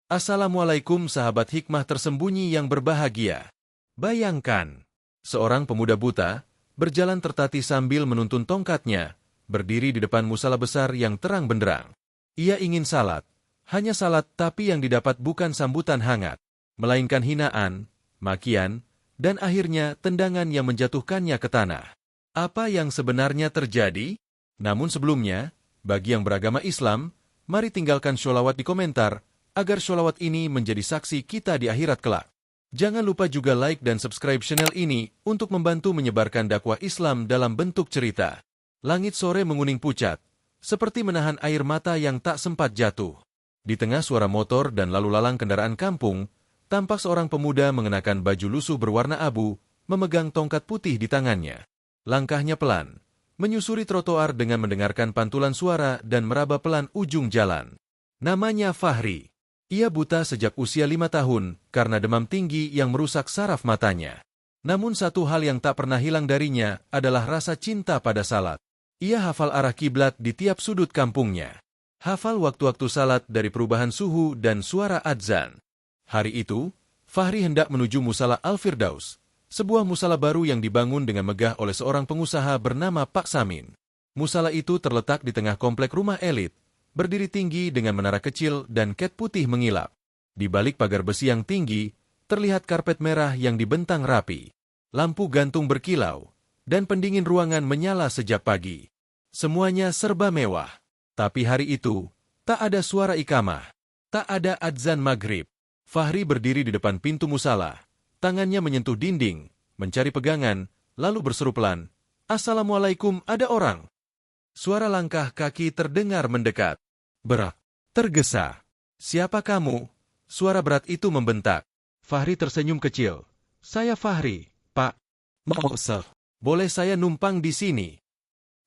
Assalamualaikum sahabat hikmah tersembunyi yang berbahagia. Bayangkan, seorang pemuda buta berjalan tertatih sambil menuntun tongkatnya, berdiri di depan musala besar yang terang benderang. Ia ingin salat, hanya salat tapi yang didapat bukan sambutan hangat, melainkan hinaan, makian, dan akhirnya tendangan yang menjatuhkannya ke tanah. Apa yang sebenarnya terjadi? Namun sebelumnya, bagi yang beragama Islam, mari tinggalkan sholawat di komentar, agar sholawat ini menjadi saksi kita di akhirat kelak. Jangan lupa juga like dan subscribe channel ini untuk membantu menyebarkan dakwah Islam dalam bentuk cerita. Langit sore menguning pucat, seperti menahan air mata yang tak sempat jatuh. Di tengah suara motor dan lalu lalang kendaraan kampung, tampak seorang pemuda mengenakan baju lusuh berwarna abu, memegang tongkat putih di tangannya. Langkahnya pelan, menyusuri trotoar dengan mendengarkan pantulan suara dan meraba pelan ujung jalan. Namanya Fahri. Ia buta sejak usia 5 tahun karena demam tinggi yang merusak saraf matanya. Namun satu hal yang tak pernah hilang darinya adalah rasa cinta pada salat. Ia hafal arah kiblat di tiap sudut kampungnya. Hafal waktu-waktu salat dari perubahan suhu dan suara adzan. Hari itu, Fahri hendak menuju musala Al-Firdaus, sebuah musala baru yang dibangun dengan megah oleh seorang pengusaha bernama Pak Samin. Musala itu terletak di tengah komplek rumah elit, berdiri tinggi dengan menara kecil dan ket putih mengilap. Di balik pagar besi yang tinggi, terlihat karpet merah yang dibentang rapi. Lampu gantung berkilau, dan pendingin ruangan menyala sejak pagi. Semuanya serba mewah. Tapi hari itu, tak ada suara ikamah. Tak ada adzan maghrib. Fahri berdiri di depan pintu musala. Tangannya menyentuh dinding, mencari pegangan, lalu berseru pelan, "Assalamualaikum, ada orang." Suara langkah kaki terdengar mendekat. Berak, tergesa. "Siapa kamu?" Suara berat itu membentak. Fahri tersenyum kecil. "Saya Fahri, Pak." "Maaf, boleh saya numpang di sini?"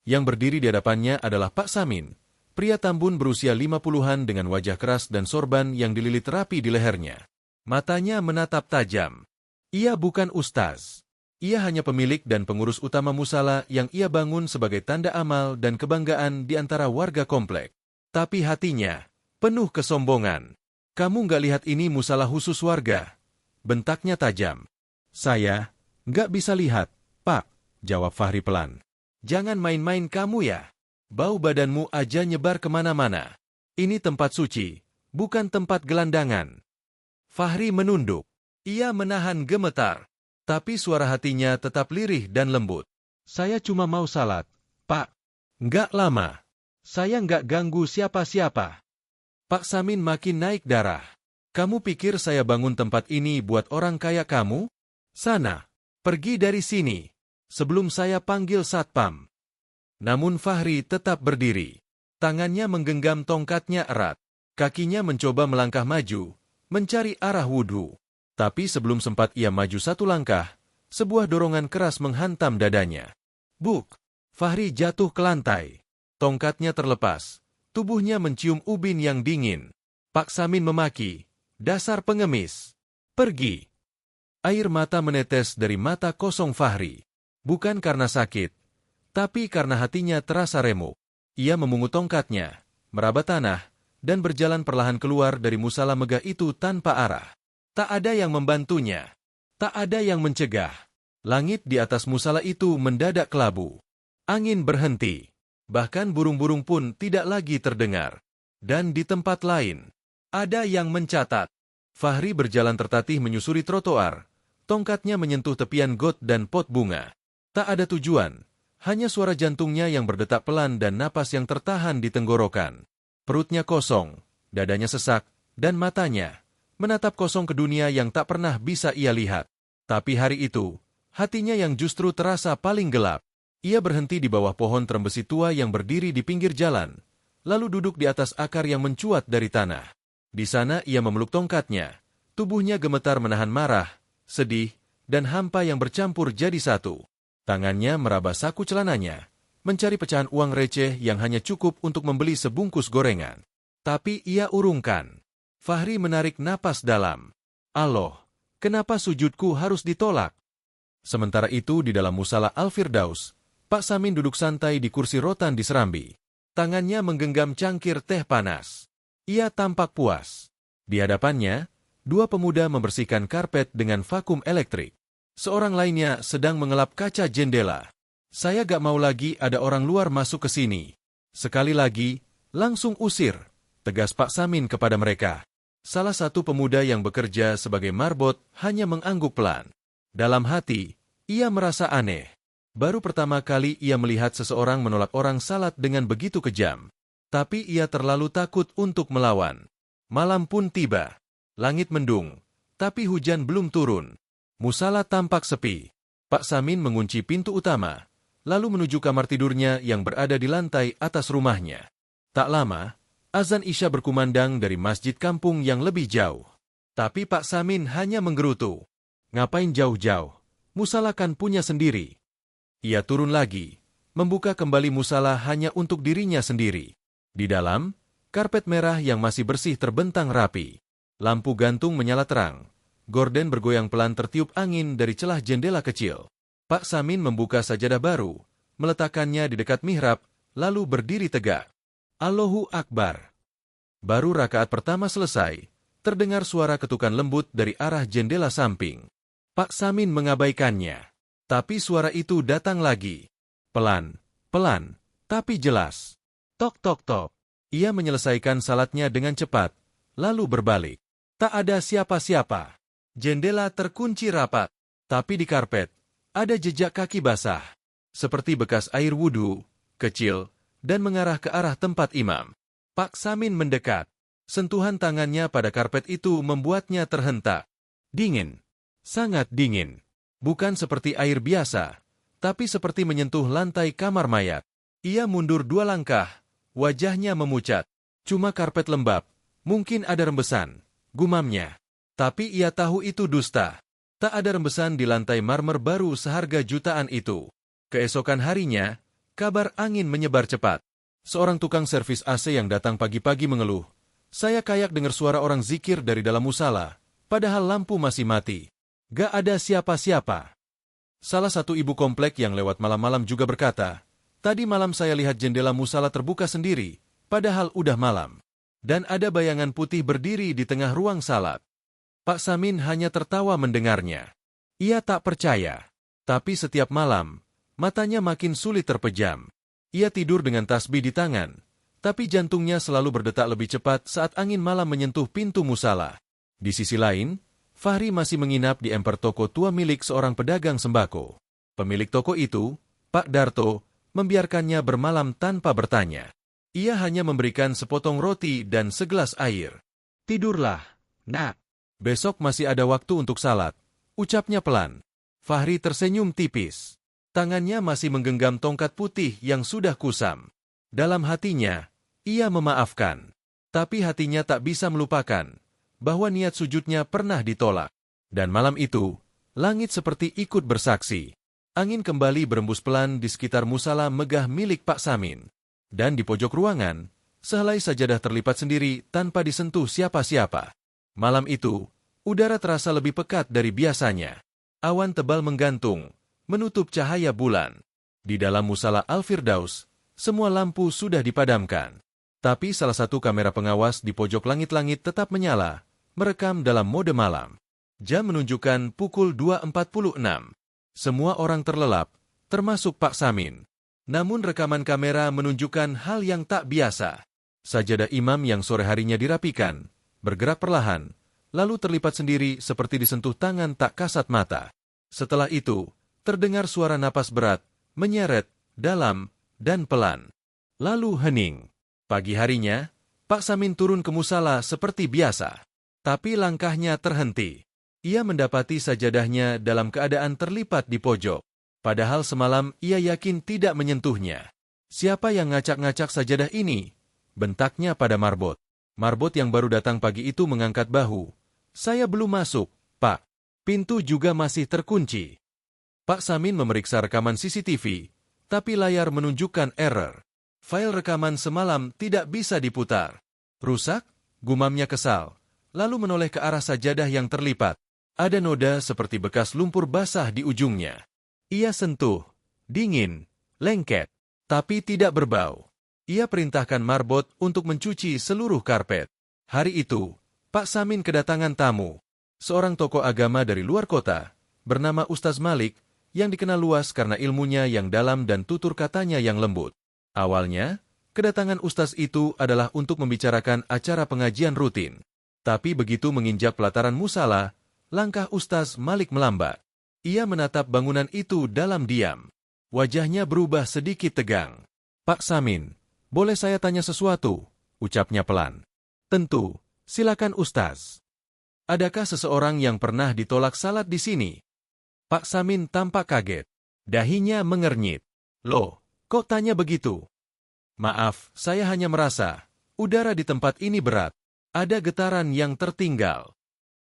Yang berdiri di hadapannya adalah Pak Samin, pria tambun berusia 50-an dengan wajah keras dan sorban yang dililit rapi di lehernya. Matanya menatap tajam. Ia bukan ustaz. Ia hanya pemilik dan pengurus utama musala yang ia bangun sebagai tanda amal dan kebanggaan di antara warga komplek. Tapi hatinya penuh kesombongan. "Kamu nggak lihat ini musala khusus warga?" bentaknya tajam. "Saya nggak bisa lihat, Pak," jawab Fahri pelan. "Jangan main-main kamu ya. Bau badanmu aja nyebar kemana-mana. Ini tempat suci, bukan tempat gelandangan." Fahri menunduk. Ia menahan gemetar. Tapi suara hatinya tetap lirih dan lembut. "Saya cuma mau salat, Pak. Nggak lama. Saya nggak ganggu siapa-siapa." Pak Samin makin naik darah. "Kamu pikir saya bangun tempat ini buat orang kaya kamu? Sana, pergi dari sini, sebelum saya panggil satpam." Namun Fahri tetap berdiri. Tangannya menggenggam tongkatnya erat. Kakinya mencoba melangkah maju, mencari arah wudhu. Tapi sebelum sempat ia maju satu langkah, sebuah dorongan keras menghantam dadanya. Buk! Fahri jatuh ke lantai. Tongkatnya terlepas. Tubuhnya mencium ubin yang dingin. Pak Samin memaki, "Dasar pengemis! Pergi!" Air mata menetes dari mata kosong Fahri. Bukan karena sakit, tapi karena hatinya terasa remuk. Ia memungut tongkatnya, meraba tanah, dan berjalan perlahan keluar dari musala megah itu tanpa arah. Tak ada yang membantunya. Tak ada yang mencegah. Langit di atas musala itu mendadak kelabu. Angin berhenti. Bahkan burung-burung pun tidak lagi terdengar. Dan di tempat lain, ada yang mencatat. Fahri berjalan tertatih menyusuri trotoar. Tongkatnya menyentuh tepian got dan pot bunga. Tak ada tujuan. Hanya suara jantungnya yang berdetak pelan dan napas yang tertahan di tenggorokan. Perutnya kosong, dadanya sesak, dan matanya menatap kosong ke dunia yang tak pernah bisa ia lihat. Tapi hari itu, hatinya yang justru terasa paling gelap. Ia berhenti di bawah pohon trembesi tua yang berdiri di pinggir jalan, lalu duduk di atas akar yang mencuat dari tanah. Di sana ia memeluk tongkatnya. Tubuhnya gemetar menahan marah, sedih, dan hampa yang bercampur jadi satu. Tangannya meraba saku celananya, mencari pecahan uang receh yang hanya cukup untuk membeli sebungkus gorengan. Tapi ia urungkan. Fahri menarik napas dalam. "Allah, kenapa sujudku harus ditolak?" Sementara itu di dalam musala Al-Firdaus, Pak Samin duduk santai di kursi rotan di serambi. Tangannya menggenggam cangkir teh panas. Ia tampak puas. Di hadapannya, dua pemuda membersihkan karpet dengan vakum elektrik. Seorang lainnya sedang mengelap kaca jendela. Saya gak mau lagi ada orang luar masuk ke sini. Sekali lagi, langsung usir, tegas Pak Samin kepada mereka. Salah satu pemuda yang bekerja sebagai marbot hanya mengangguk pelan. Dalam hati, ia merasa aneh. Baru pertama kali ia melihat seseorang menolak orang salat dengan begitu kejam. Tapi ia terlalu takut untuk melawan. Malam pun tiba. Langit mendung, tapi hujan belum turun. Musala tampak sepi. Pak Samin mengunci pintu utama, lalu menuju kamar tidurnya yang berada di lantai atas rumahnya. Tak lama, azan Isya berkumandang dari masjid kampung yang lebih jauh. Tapi Pak Samin hanya menggerutu. Ngapain jauh-jauh? Musala kan punya sendiri. Ia turun lagi, membuka kembali musala hanya untuk dirinya sendiri. Di dalam, karpet merah yang masih bersih terbentang rapi. Lampu gantung menyala terang. Gorden bergoyang pelan tertiup angin dari celah jendela kecil. Pak Samin membuka sajadah baru, meletakkannya di dekat mihrab, lalu berdiri tegak. Allahu Akbar. Baru rakaat pertama selesai, terdengar suara ketukan lembut dari arah jendela samping. Pak Samin mengabaikannya. Tapi suara itu datang lagi. Pelan, pelan, tapi jelas. Tok tok tok. Ia menyelesaikan salatnya dengan cepat, lalu berbalik. Tak ada siapa-siapa. Jendela terkunci rapat. Tapi di karpet, ada jejak kaki basah. Seperti bekas air wudhu, kecil, dan mengarah ke arah tempat imam. Pak Samin mendekat. Sentuhan tangannya pada karpet itu membuatnya terhentak. Dingin. Sangat dingin. Bukan seperti air biasa, tapi seperti menyentuh lantai kamar mayat. Ia mundur 2 langkah, wajahnya memucat. Cuma karpet lembab, mungkin ada rembesan, gumamnya. Tapi ia tahu itu dusta. Tak ada rembesan di lantai marmer baru seharga jutaan itu. Keesokan harinya, kabar angin menyebar cepat. Seorang tukang servis AC yang datang pagi-pagi mengeluh. Saya kayak dengar suara orang zikir dari dalam musala, padahal lampu masih mati. Gak ada siapa-siapa. Salah satu ibu komplek yang lewat malam-malam juga berkata, tadi malam saya lihat jendela musala terbuka sendiri, padahal udah malam. Dan ada bayangan putih berdiri di tengah ruang salat. Pak Samin hanya tertawa mendengarnya. Ia tak percaya. Tapi setiap malam, matanya makin sulit terpejam. Ia tidur dengan tasbih di tangan, tapi jantungnya selalu berdetak lebih cepat saat angin malam menyentuh pintu musala. Di sisi lain, Fahri masih menginap di emper toko tua milik seorang pedagang sembako. Pemilik toko itu, Pak Darto, membiarkannya bermalam tanpa bertanya. Ia hanya memberikan sepotong roti dan segelas air. Tidurlah, nak. Besok masih ada waktu untuk salat, ucapnya pelan. Fahri tersenyum tipis. Tangannya masih menggenggam tongkat putih yang sudah kusam. Dalam hatinya, ia memaafkan. Tapi hatinya tak bisa melupakan bahwa niat sujudnya pernah ditolak. Dan malam itu, langit seperti ikut bersaksi. Angin kembali berembus pelan di sekitar musala megah milik Pak Samin. Dan di pojok ruangan, sehelai sajadah terlipat sendiri tanpa disentuh siapa-siapa. Malam itu, udara terasa lebih pekat dari biasanya. Awan tebal menggantung, menutup cahaya bulan. Di dalam musala Al-Firdaus, semua lampu sudah dipadamkan. Tapi salah satu kamera pengawas di pojok langit-langit tetap menyala, merekam dalam mode malam. Jam menunjukkan pukul 2.46. Semua orang terlelap, termasuk Pak Samin. Namun rekaman kamera menunjukkan hal yang tak biasa. Sajadah imam yang sore harinya dirapikan, bergerak perlahan, lalu terlipat sendiri seperti disentuh tangan tak kasat mata. Setelah itu, terdengar suara napas berat, menyeret, dalam, dan pelan. Lalu hening. Pagi harinya, Pak Samin turun ke musala seperti biasa. Tapi langkahnya terhenti. Ia mendapati sajadahnya dalam keadaan terlipat di pojok. Padahal semalam ia yakin tidak menyentuhnya. Siapa yang ngacak-ngacak sajadah ini? Bentaknya pada marbot. Marbot yang baru datang pagi itu mengangkat bahu. Saya belum masuk, Pak. Pintu juga masih terkunci. Pak Samin memeriksa rekaman CCTV, tapi layar menunjukkan error. File rekaman semalam tidak bisa diputar. Rusak? Gumamnya kesal. Lalu menoleh ke arah sajadah yang terlipat. Ada noda seperti bekas lumpur basah di ujungnya. Ia sentuh, dingin, lengket, tapi tidak berbau. Ia perintahkan marbot untuk mencuci seluruh karpet. Hari itu, Pak Samin kedatangan tamu. Seorang tokoh agama dari luar kota, bernama Ustaz Malik, yang dikenal luas karena ilmunya yang dalam dan tutur katanya yang lembut. Awalnya, kedatangan Ustaz itu adalah untuk membicarakan acara pengajian rutin. Tapi begitu menginjak pelataran musala, langkah Ustaz Malik melambat. Ia menatap bangunan itu dalam diam. Wajahnya berubah sedikit tegang. "Pak Samin, boleh saya tanya sesuatu?" ucapnya pelan. "Tentu, silakan Ustaz. Adakah seseorang yang pernah ditolak salat di sini?" Pak Samin tampak kaget. Dahinya mengernyit. "Loh, kok tanya begitu?" "Maaf, saya hanya merasa udara di tempat ini berat. Ada getaran yang tertinggal."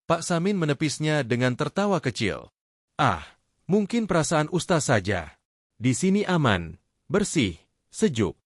Pak Samin menepisnya dengan tertawa kecil. "Ah, mungkin perasaan Ustaz saja. Di sini aman, bersih, sejuk."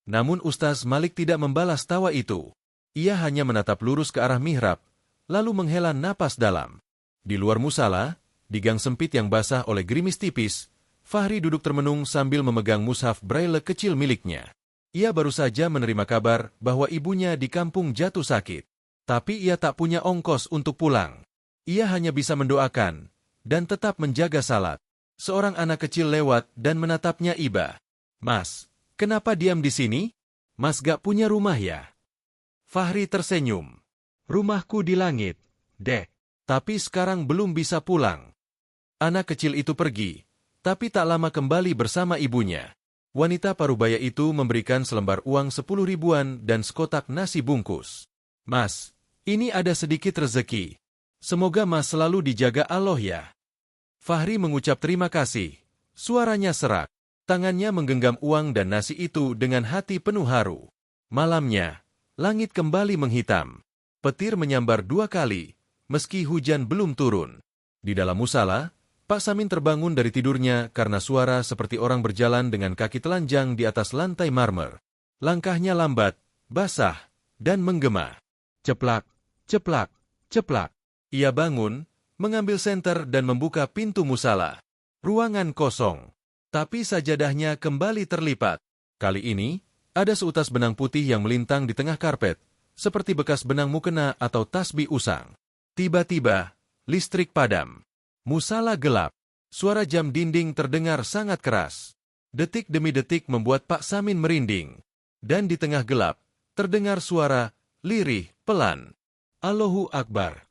Namun Ustaz Malik tidak membalas tawa itu. Ia hanya menatap lurus ke arah mihrab, lalu menghela napas dalam. Di luar musala, di gang sempit yang basah oleh gerimis tipis, Fahri duduk termenung sambil memegang mushaf braille kecil miliknya. Ia baru saja menerima kabar bahwa ibunya di kampung jatuh sakit. Tapi ia tak punya ongkos untuk pulang. Ia hanya bisa mendoakan dan tetap menjaga salat. Seorang anak kecil lewat dan menatapnya iba. "Mas, kenapa diam di sini? Mas gak punya rumah ya?" Fahri tersenyum. "Rumahku di langit, Dek. Tapi sekarang belum bisa pulang." Anak kecil itu pergi, tapi tak lama kembali bersama ibunya. Wanita parubaya itu memberikan selembar uang 10 ribuan dan sekotak nasi bungkus. "Mas, ini ada sedikit rezeki. Semoga Mas selalu dijaga Allah ya." Fahri mengucap terima kasih. Suaranya serak. Tangannya menggenggam uang dan nasi itu dengan hati penuh haru. Malamnya, langit kembali menghitam. Petir menyambar 2 kali, meski hujan belum turun. Di dalam musala, Pak Samin terbangun dari tidurnya karena suara seperti orang berjalan dengan kaki telanjang di atas lantai marmer. Langkahnya lambat, basah, dan menggema. Ceplak, ceplak, ceplak. Ia bangun, mengambil senter dan membuka pintu musala. Ruangan kosong. Tapi sajadahnya kembali terlipat. Kali ini, ada seutas benang putih yang melintang di tengah karpet, seperti bekas benang mukena atau tasbih usang. Tiba-tiba, listrik padam. Musala gelap. Suara jam dinding terdengar sangat keras. Detik demi detik membuat Pak Samin merinding. Dan di tengah gelap, terdengar suara lirih, pelan. "Allahu Akbar."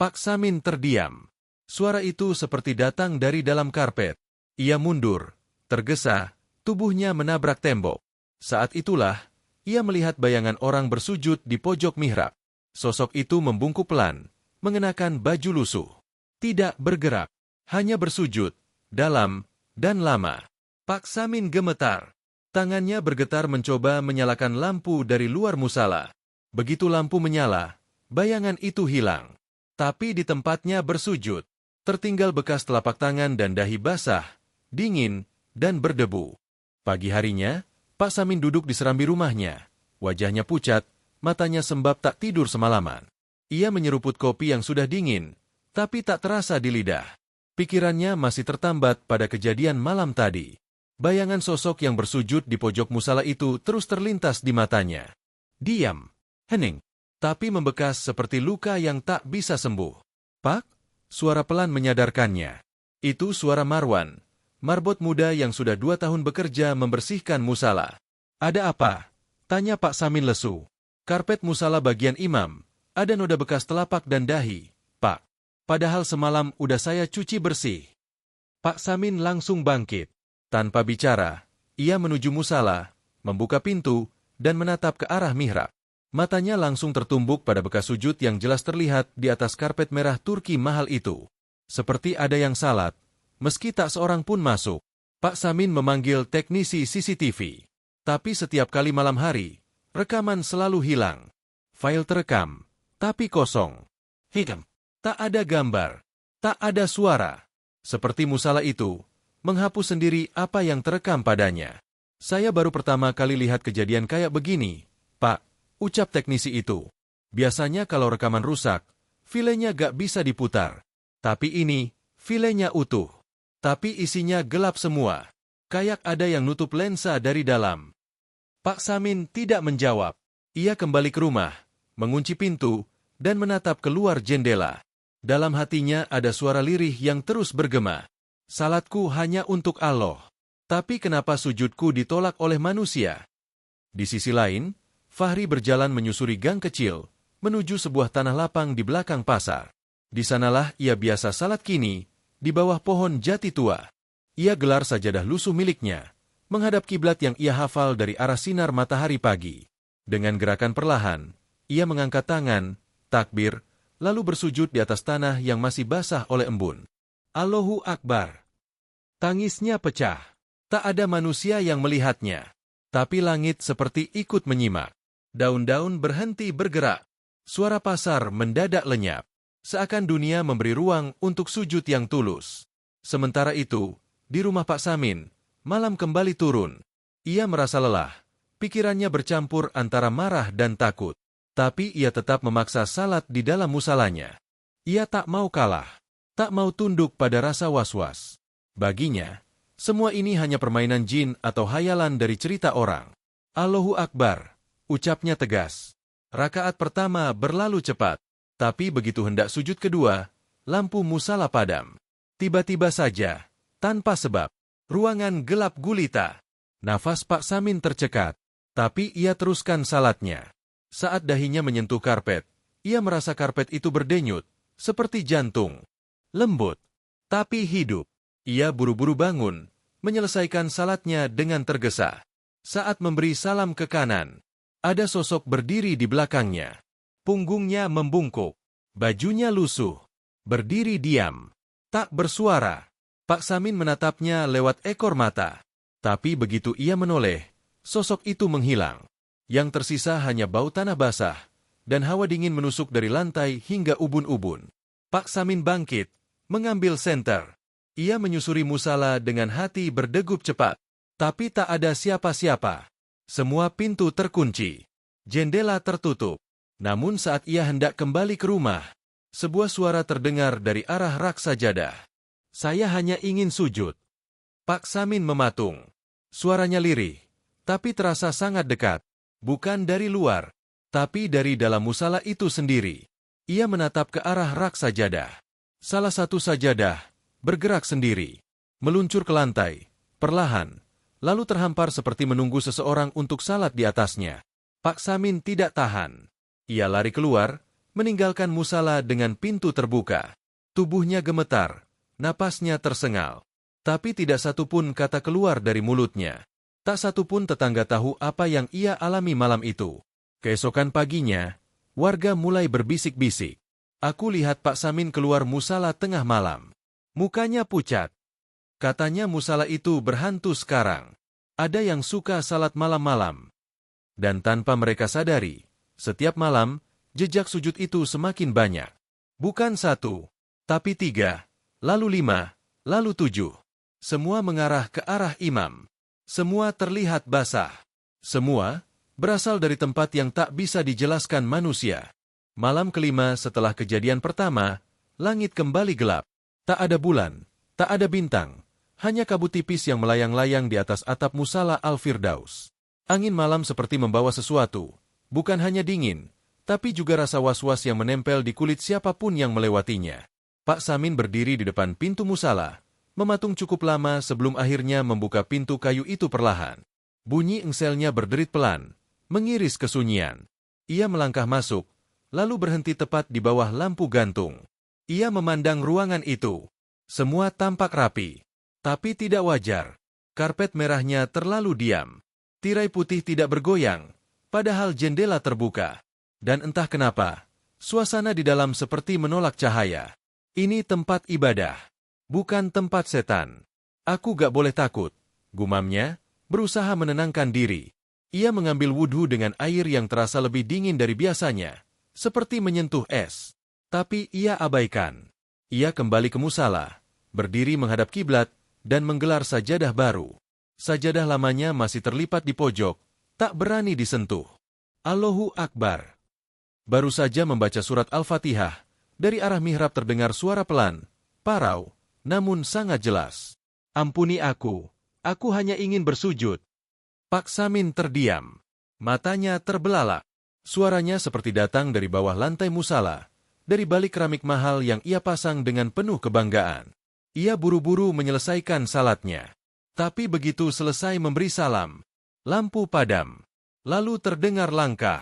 Pak Samin terdiam. Suara itu seperti datang dari dalam karpet. Ia mundur, tergesa, tubuhnya menabrak tembok. Saat itulah, ia melihat bayangan orang bersujud di pojok mihrab. Sosok itu membungkuk pelan, mengenakan baju lusuh. Tidak bergerak, hanya bersujud, dalam, dan lama. Pak Samin gemetar. Tangannya bergetar mencoba menyalakan lampu dari luar musala. Begitu lampu menyala, bayangan itu hilang. Tapi di tempatnya bersujud, tertinggal bekas telapak tangan dan dahi basah, dingin, dan berdebu. Pagi harinya, Pak Samin duduk di serambi rumahnya. Wajahnya pucat, matanya sembab tak tidur semalaman. Ia menyeruput kopi yang sudah dingin, tapi tak terasa di lidah. Pikirannya masih tertambat pada kejadian malam tadi. Bayangan sosok yang bersujud di pojok musala itu terus terlintas di matanya. Diam, hening, tapi membekas seperti luka yang tak bisa sembuh. "Pak?" Suara pelan menyadarkannya. Itu suara Marwan, marbot muda yang sudah 2 tahun bekerja membersihkan musala. "Ada apa?" tanya Pak Samin lesu. "Karpet musala bagian imam, ada noda bekas telapak dan dahi, Pak. Padahal semalam udah saya cuci bersih." Pak Samin langsung bangkit. Tanpa bicara, ia menuju musala, membuka pintu, dan menatap ke arah mihrab. Matanya langsung tertumbuk pada bekas sujud yang jelas terlihat di atas karpet merah Turki mahal itu. Seperti ada yang salat, meski tak seorang pun masuk. Pak Samin memanggil teknisi CCTV. Tapi setiap kali malam hari, rekaman selalu hilang. File terekam, tapi kosong. Hitam. Tak ada gambar, tak ada suara. Seperti musala itu, menghapus sendiri apa yang terekam padanya. "Saya baru pertama kali lihat kejadian kayak begini, Pak," ucap teknisi itu. "Biasanya kalau rekaman rusak, filenya gak bisa diputar. Tapi ini, filenya utuh. Tapi isinya gelap semua. Kayak ada yang nutup lensa dari dalam." Pak Samin tidak menjawab. Ia kembali ke rumah, mengunci pintu, dan menatap keluar jendela. Dalam hatinya ada suara lirih yang terus bergema. Salatku hanya untuk Allah. Tapi kenapa sujudku ditolak oleh manusia? Di sisi lain, Fahri berjalan menyusuri gang kecil, menuju sebuah tanah lapang di belakang pasar. Di sanalah ia biasa salat kini, di bawah pohon jati tua. Ia gelar sajadah lusuh miliknya, menghadap kiblat yang ia hafal dari arah sinar matahari pagi. Dengan gerakan perlahan, ia mengangkat tangan, takbir, lalu bersujud di atas tanah yang masih basah oleh embun. Allahu Akbar. Tangisnya pecah. Tak ada manusia yang melihatnya. Tapi langit seperti ikut menyimak. Daun-daun berhenti bergerak. Suara pasar mendadak lenyap. Seakan dunia memberi ruang untuk sujud yang tulus. Sementara itu, di rumah Pak Samin, malam kembali turun. Ia merasa lelah. Pikirannya bercampur antara marah dan takut. Tapi ia tetap memaksa salat di dalam musalanya. Ia tak mau kalah. Tak mau tunduk pada rasa was-was. Baginya, semua ini hanya permainan jin atau hayalan dari cerita orang. Allahu Akbar, ucapnya tegas. Rakaat pertama berlalu cepat. Tapi begitu hendak sujud kedua, lampu musala padam. Tiba-tiba saja, tanpa sebab, ruangan gelap gulita. Nafas Pak Samin tercekat, tapi ia teruskan salatnya. Saat dahinya menyentuh karpet, ia merasa karpet itu berdenyut, seperti jantung. Lembut, tapi hidup. Ia buru-buru bangun, menyelesaikan salatnya dengan tergesa. Saat memberi salam ke kanan, ada sosok berdiri di belakangnya. Punggungnya membungkuk, bajunya lusuh, berdiri diam, tak bersuara. Pak Samin menatapnya lewat ekor mata. Tapi begitu ia menoleh, sosok itu menghilang. Yang tersisa hanya bau tanah basah, dan hawa dingin menusuk dari lantai hingga ubun-ubun. Pak Samin bangkit, mengambil senter. Ia menyusuri musala dengan hati berdegup cepat. Tapi tak ada siapa-siapa. Semua pintu terkunci. Jendela tertutup. Namun saat ia hendak kembali ke rumah, sebuah suara terdengar dari arah rak sajadah. Saya hanya ingin sujud. Pak Samin mematung. Suaranya lirih, tapi terasa sangat dekat. Bukan dari luar, tapi dari dalam musala itu sendiri. Ia menatap ke arah rak sajadah. Salah satu sajadah bergerak sendiri, meluncur ke lantai, perlahan, lalu terhampar seperti menunggu seseorang untuk salat di atasnya. Pak Samin tidak tahan. Ia lari keluar, meninggalkan musala dengan pintu terbuka. Tubuhnya gemetar, napasnya tersengal. Tapi tidak satupun kata keluar dari mulutnya. Tak satupun tetangga tahu apa yang ia alami malam itu. Keesokan paginya, warga mulai berbisik-bisik. Aku lihat Pak Samin keluar musala tengah malam. Mukanya pucat. Katanya musala itu berhantu sekarang. Ada yang suka salat malam-malam. Dan tanpa mereka sadari, setiap malam, jejak sujud itu semakin banyak. Bukan 1, tapi 3, lalu 5, lalu 7. Semua mengarah ke arah imam. Semua terlihat basah. Semua berasal dari tempat yang tak bisa dijelaskan manusia. Malam kelima setelah kejadian pertama, langit kembali gelap. Tak ada bulan, tak ada bintang. Hanya kabut tipis yang melayang-layang di atas atap musala Al-Firdaus. Angin malam seperti membawa sesuatu. Bukan hanya dingin, tapi juga rasa was-was yang menempel di kulit siapapun yang melewatinya. Pak Samin berdiri di depan pintu musala, mematung cukup lama sebelum akhirnya membuka pintu kayu itu perlahan. Bunyi engselnya berderit pelan, mengiris kesunyian. Ia melangkah masuk, lalu berhenti tepat di bawah lampu gantung. Ia memandang ruangan itu. Semua tampak rapi, tapi tidak wajar. Karpet merahnya terlalu diam. Tirai putih tidak bergoyang. Padahal jendela terbuka, dan entah kenapa, suasana di dalam seperti menolak cahaya. Ini tempat ibadah, bukan tempat setan. Aku gak boleh takut, gumamnya, berusaha menenangkan diri. Ia mengambil wudhu dengan air yang terasa lebih dingin dari biasanya, seperti menyentuh es. Tapi ia abaikan. Ia kembali ke musala, berdiri menghadap kiblat, dan menggelar sajadah baru. Sajadah lamanya masih terlipat di pojok, tak berani disentuh. Allahu Akbar. Baru saja membaca surat Al-Fatihah, dari arah mihrab terdengar suara pelan, parau, namun sangat jelas. Ampuni aku hanya ingin bersujud. Pak Samin terdiam. Matanya terbelalak. Suaranya seperti datang dari bawah lantai musala, dari balik keramik mahal yang ia pasang dengan penuh kebanggaan. Ia buru-buru menyelesaikan salatnya. Tapi begitu selesai memberi salam, lampu padam. Lalu terdengar langkah.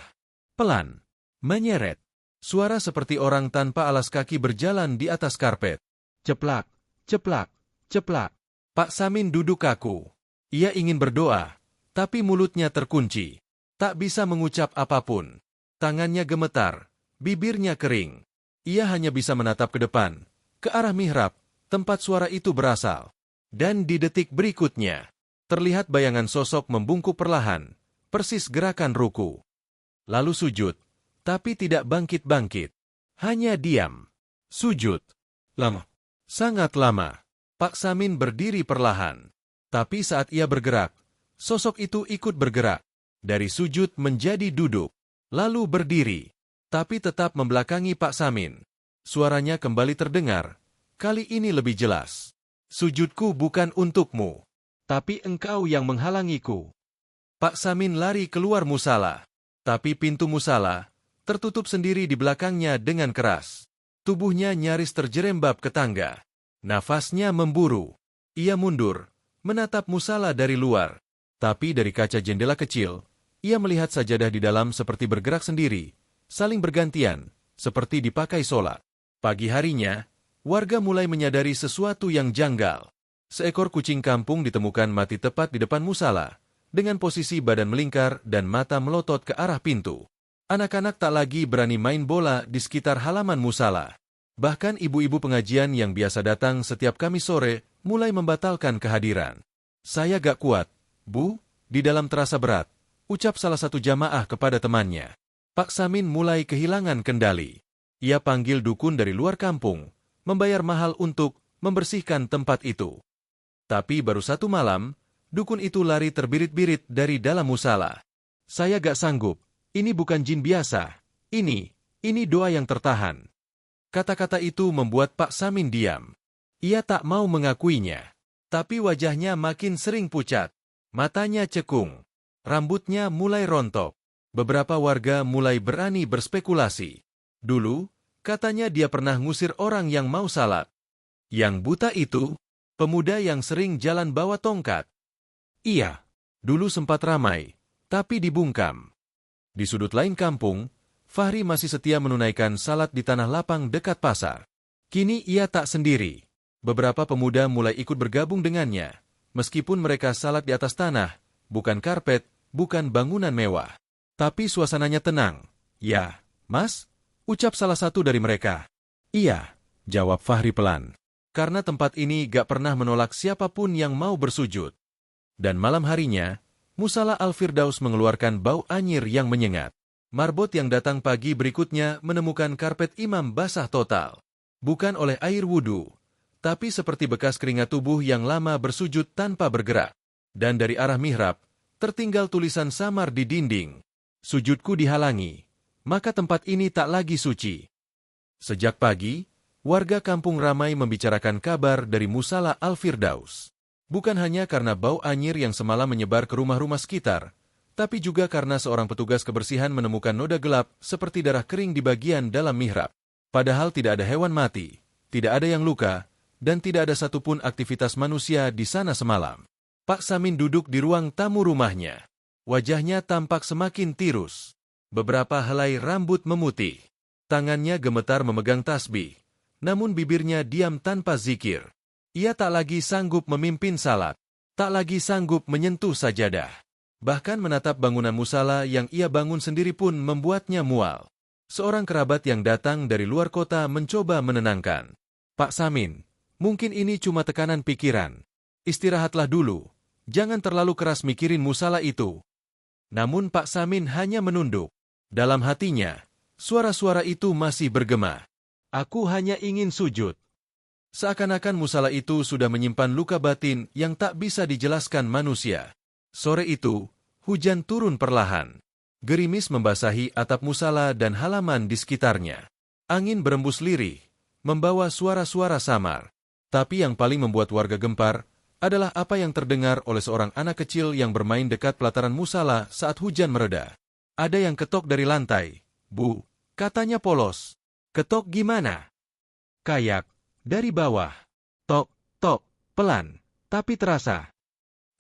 Pelan. Menyeret. Suara seperti orang tanpa alas kaki berjalan di atas karpet. Ceplak, ceplak, ceplak. Pak Samin duduk kaku. Ia ingin berdoa, tapi mulutnya terkunci. Tak bisa mengucap apapun. Tangannya gemetar, bibirnya kering. Ia hanya bisa menatap ke depan, ke arah mihrab, tempat suara itu berasal. Dan di detik berikutnya, terlihat bayangan sosok membungkuk perlahan, persis gerakan ruku. Lalu sujud, tapi tidak bangkit-bangkit. Hanya diam. Sujud. Lama. Sangat lama. Pak Samin berdiri perlahan. Tapi saat ia bergerak, sosok itu ikut bergerak. Dari sujud menjadi duduk, lalu berdiri, tapi tetap membelakangi Pak Samin. Suaranya kembali terdengar, kali ini lebih jelas. Sujudku bukan untukmu, tapi engkau yang menghalangiku. Pak Samin lari keluar musala, tapi pintu musala tertutup sendiri di belakangnya dengan keras. Tubuhnya nyaris terjerembab ke tangga. Nafasnya memburu. Ia mundur, menatap musala dari luar. Tapi dari kaca jendela kecil, ia melihat sajadah di dalam seperti bergerak sendiri, saling bergantian, seperti dipakai sholat. Pagi harinya, warga mulai menyadari sesuatu yang janggal. Seekor kucing kampung ditemukan mati tepat di depan musala, dengan posisi badan melingkar dan mata melotot ke arah pintu. Anak-anak tak lagi berani main bola di sekitar halaman musala. Bahkan ibu-ibu pengajian yang biasa datang setiap Kamis sore mulai membatalkan kehadiran. Saya gak kuat, Bu, di dalam terasa berat, ucap salah satu jamaah kepada temannya. Pak Samin mulai kehilangan kendali. Ia panggil dukun dari luar kampung, membayar mahal untuk membersihkan tempat itu. Tapi baru satu malam, dukun itu lari terbirit-birit dari dalam musala. Saya gak sanggup, ini bukan jin biasa, ini doa yang tertahan. Kata-kata itu membuat Pak Samin diam. Ia tak mau mengakuinya. Tapi wajahnya makin sering pucat. Matanya cekung. Rambutnya mulai rontok. Beberapa warga mulai berani berspekulasi. Dulu, katanya dia pernah ngusir orang yang mau salat. Yang buta itu, pemuda yang sering jalan bawa tongkat. Iya, dulu sempat ramai, tapi dibungkam. Di sudut lain kampung, Fahri masih setia menunaikan salat di tanah lapang dekat pasar. Kini ia tak sendiri. Beberapa pemuda mulai ikut bergabung dengannya, meskipun mereka salat di atas tanah, bukan karpet, bukan bangunan mewah. Tapi suasananya tenang. Ya, Mas, ucap salah satu dari mereka. Iya, jawab Fahri pelan. Karena tempat ini gak pernah menolak siapapun yang mau bersujud. Dan malam harinya, Musala Al-Firdaus mengeluarkan bau anyir yang menyengat. Marbot yang datang pagi berikutnya menemukan karpet imam basah total. Bukan oleh air wudhu, tapi seperti bekas keringat tubuh yang lama bersujud tanpa bergerak. Dan dari arah mihrab, tertinggal tulisan samar di dinding. Sujudku dihalangi, maka tempat ini tak lagi suci. Sejak pagi, warga kampung ramai membicarakan kabar dari Musala Al-Firdaus. Bukan hanya karena bau anyir yang semalam menyebar ke rumah-rumah sekitar, tapi juga karena seorang petugas kebersihan menemukan noda gelap seperti darah kering di bagian dalam mihrab. Padahal tidak ada hewan mati, tidak ada yang luka, dan tidak ada satupun aktivitas manusia di sana semalam. Pak Samin duduk di ruang tamu rumahnya. Wajahnya tampak semakin tirus. Beberapa helai rambut memutih. Tangannya gemetar memegang tasbih, namun bibirnya diam tanpa zikir. Ia tak lagi sanggup memimpin salat, tak lagi sanggup menyentuh sajadah. Bahkan menatap bangunan musala yang ia bangun sendiri pun membuatnya mual. Seorang kerabat yang datang dari luar kota mencoba menenangkan. Pak Samin, mungkin ini cuma tekanan pikiran. Istirahatlah dulu, jangan terlalu keras mikirin musala itu. Namun Pak Samin hanya menunduk. Dalam hatinya, suara-suara itu masih bergema. Aku hanya ingin sujud. Seakan-akan musala itu sudah menyimpan luka batin yang tak bisa dijelaskan manusia. Sore itu, hujan turun perlahan. Gerimis membasahi atap musala dan halaman di sekitarnya. Angin berembus lirih, membawa suara-suara samar. Tapi yang paling membuat warga gempar adalah apa yang terdengar oleh seorang anak kecil yang bermain dekat pelataran musala saat hujan mereda. Ada yang ketok dari lantai. Bu, katanya polos. Ketok gimana? Kayak, dari bawah. Tok, tok, pelan, tapi terasa.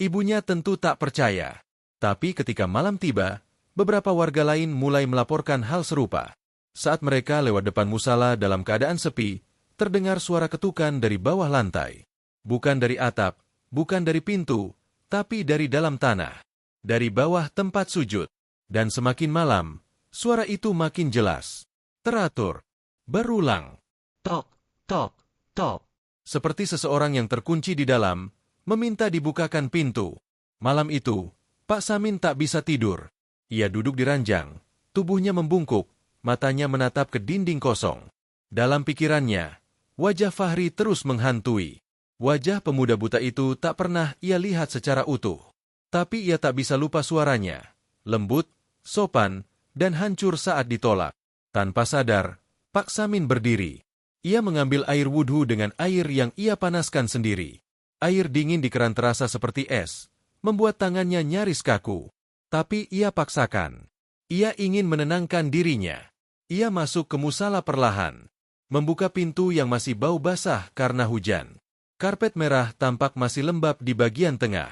Ibunya tentu tak percaya. Tapi ketika malam tiba, beberapa warga lain mulai melaporkan hal serupa. Saat mereka lewat depan musala dalam keadaan sepi, terdengar suara ketukan dari bawah lantai. Bukan dari atap, bukan dari pintu, tapi dari dalam tanah. Dari bawah tempat sujud. Dan semakin malam, suara itu makin jelas. Teratur. Berulang. Tok, tok, tok. Seperti seseorang yang terkunci di dalam, meminta dibukakan pintu. Malam itu, Pak Samin tak bisa tidur. Ia duduk di ranjang, tubuhnya membungkuk, matanya menatap ke dinding kosong. Dalam pikirannya, wajah Fahri terus menghantui. Wajah pemuda buta itu tak pernah ia lihat secara utuh. Tapi ia tak bisa lupa suaranya. Lembut, sopan, dan hancur saat ditolak. Tanpa sadar, Pak Samin berdiri. Ia mengambil air wudhu dengan air yang ia panaskan sendiri. Air dingin di keran terasa seperti es, membuat tangannya nyaris kaku. Tapi ia paksakan. Ia ingin menenangkan dirinya. Ia masuk ke musala perlahan. Membuka pintu yang masih bau basah karena hujan. Karpet merah tampak masih lembab di bagian tengah.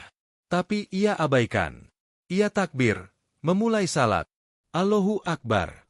Tapi ia abaikan. Ia takbir, memulai salat. Allahu Akbar.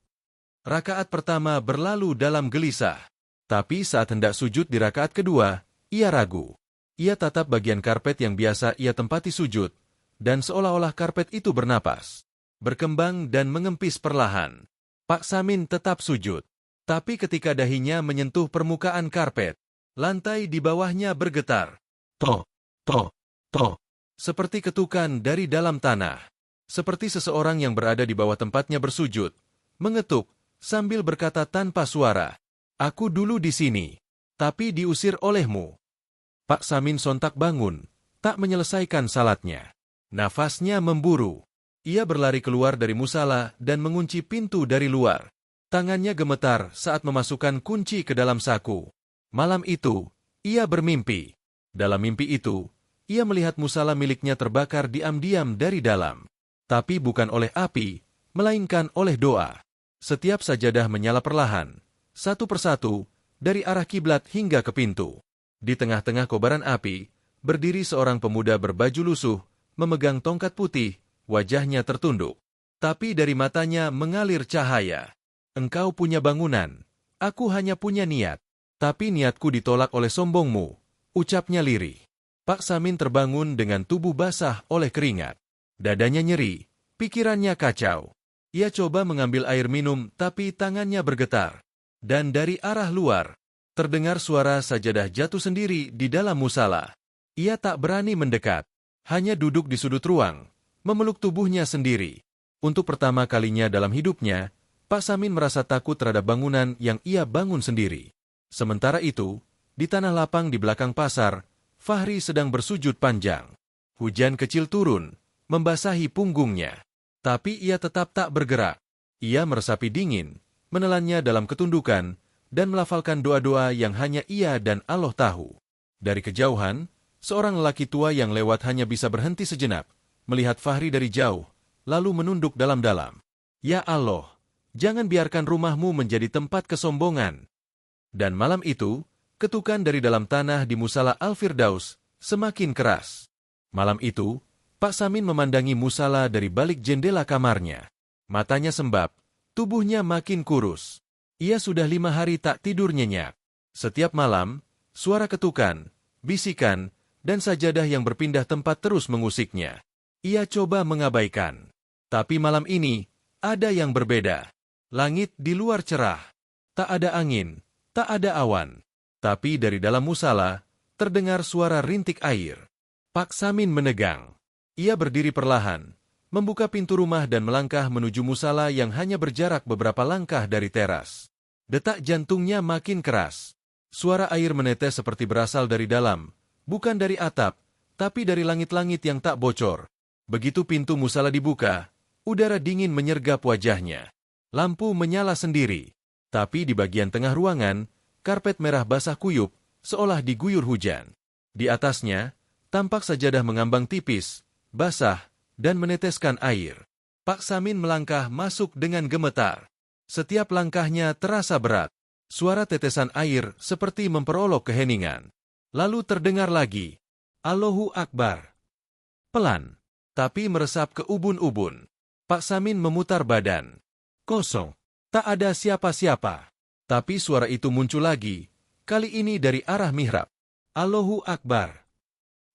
Rakaat pertama berlalu dalam gelisah. Tapi saat hendak sujud di rakaat kedua, ia ragu. Ia tatap bagian karpet yang biasa ia tempati sujud, dan seolah-olah karpet itu bernapas. Berkembang dan mengempis perlahan. Pak Samin tetap sujud. Tapi ketika dahinya menyentuh permukaan karpet, lantai di bawahnya bergetar. Toh, toh, toh. Seperti ketukan dari dalam tanah. Seperti seseorang yang berada di bawah tempatnya bersujud, mengetuk, sambil berkata tanpa suara, "Aku dulu di sini, tapi diusir olehmu." Pak Samin sontak bangun, tak menyelesaikan salatnya. Nafasnya memburu. Ia berlari keluar dari musala dan mengunci pintu dari luar. Tangannya gemetar saat memasukkan kunci ke dalam saku. Malam itu, ia bermimpi. Dalam mimpi itu, ia melihat musala miliknya terbakar diam-diam dari dalam. Tapi bukan oleh api, melainkan oleh doa. Setiap sajadah menyala perlahan, satu persatu, dari arah kiblat hingga ke pintu. Di tengah-tengah kobaran api, berdiri seorang pemuda berbaju lusuh, memegang tongkat putih, wajahnya tertunduk. Tapi dari matanya mengalir cahaya. "Engkau punya bangunan, aku hanya punya niat. Tapi niatku ditolak oleh sombongmu," ucapnya lirih. Pak Samin terbangun dengan tubuh basah oleh keringat. Dadanya nyeri, pikirannya kacau. Ia coba mengambil air minum, tapi tangannya bergetar. Dan dari arah luar, terdengar suara sajadah jatuh sendiri di dalam musala. Ia tak berani mendekat, hanya duduk di sudut ruang, memeluk tubuhnya sendiri. Untuk pertama kalinya dalam hidupnya, Pak Samin merasa takut terhadap bangunan yang ia bangun sendiri. Sementara itu, di tanah lapang di belakang pasar, Fahri sedang bersujud panjang. Hujan kecil turun, membasahi punggungnya. Tapi ia tetap tak bergerak. Ia meresapi dingin, menelannya dalam ketundukan, dan melafalkan doa-doa yang hanya ia dan Allah tahu. Dari kejauhan, seorang lelaki tua yang lewat hanya bisa berhenti sejenak, melihat Fahri dari jauh, lalu menunduk dalam-dalam. "Ya Allah, jangan biarkan rumahmu menjadi tempat kesombongan." Dan malam itu, ketukan dari dalam tanah di musala Al-Firdaus semakin keras. Malam itu, Pak Samin memandangi musala dari balik jendela kamarnya. Matanya sembab, tubuhnya makin kurus. Ia sudah 5 hari tak tidur nyenyak. Setiap malam, suara ketukan, bisikan, dan sajadah yang berpindah tempat terus mengusiknya. Ia coba mengabaikan. Tapi malam ini, ada yang berbeda. Langit di luar cerah. Tak ada angin, tak ada awan. Tapi dari dalam musala, terdengar suara rintik air. Pak Samin menegang. Ia berdiri perlahan, membuka pintu rumah dan melangkah menuju musala yang hanya berjarak beberapa langkah dari teras. Detak jantungnya makin keras. Suara air menetes seperti berasal dari dalam, bukan dari atap, tapi dari langit-langit yang tak bocor. Begitu pintu musala dibuka, udara dingin menyergap wajahnya. Lampu menyala sendiri. Tapi di bagian tengah ruangan, karpet merah basah kuyup, seolah diguyur hujan. Di atasnya, tampak sajadah mengambang tipis, basah, dan meneteskan air. Pak Samin melangkah masuk dengan gemetar. Setiap langkahnya terasa berat. Suara tetesan air seperti memperolok keheningan. Lalu terdengar lagi, Allahu Akbar. Pelan, tapi meresap ke ubun-ubun. Pak Samin memutar badan. Kosong. Tak ada siapa-siapa. Tapi suara itu muncul lagi, kali ini dari arah mihrab. Allahu Akbar.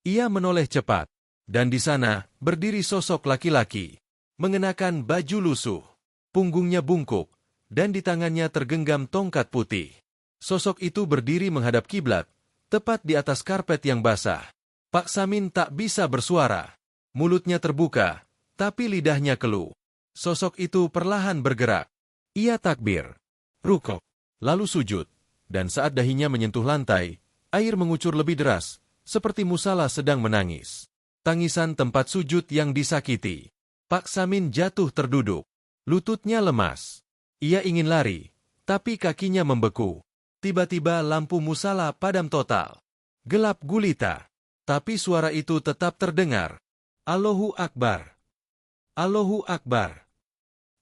Ia menoleh cepat, dan di sana berdiri sosok laki-laki. Mengenakan baju lusuh, punggungnya bungkuk, dan di tangannya tergenggam tongkat putih. Sosok itu berdiri menghadap kiblat, tepat di atas karpet yang basah. Pak Samin tak bisa bersuara. Mulutnya terbuka, tapi lidahnya keluh. Sosok itu perlahan bergerak. Ia takbir, rukuk, lalu sujud, dan saat dahinya menyentuh lantai, air mengucur lebih deras, seperti musala sedang menangis. Tangisan tempat sujud yang disakiti. Pak Samin jatuh terduduk. Lututnya lemas. Ia ingin lari, tapi kakinya membeku. Tiba-tiba lampu musala padam total. Gelap gulita. Tapi suara itu tetap terdengar. Allahu Akbar. Allahu Akbar.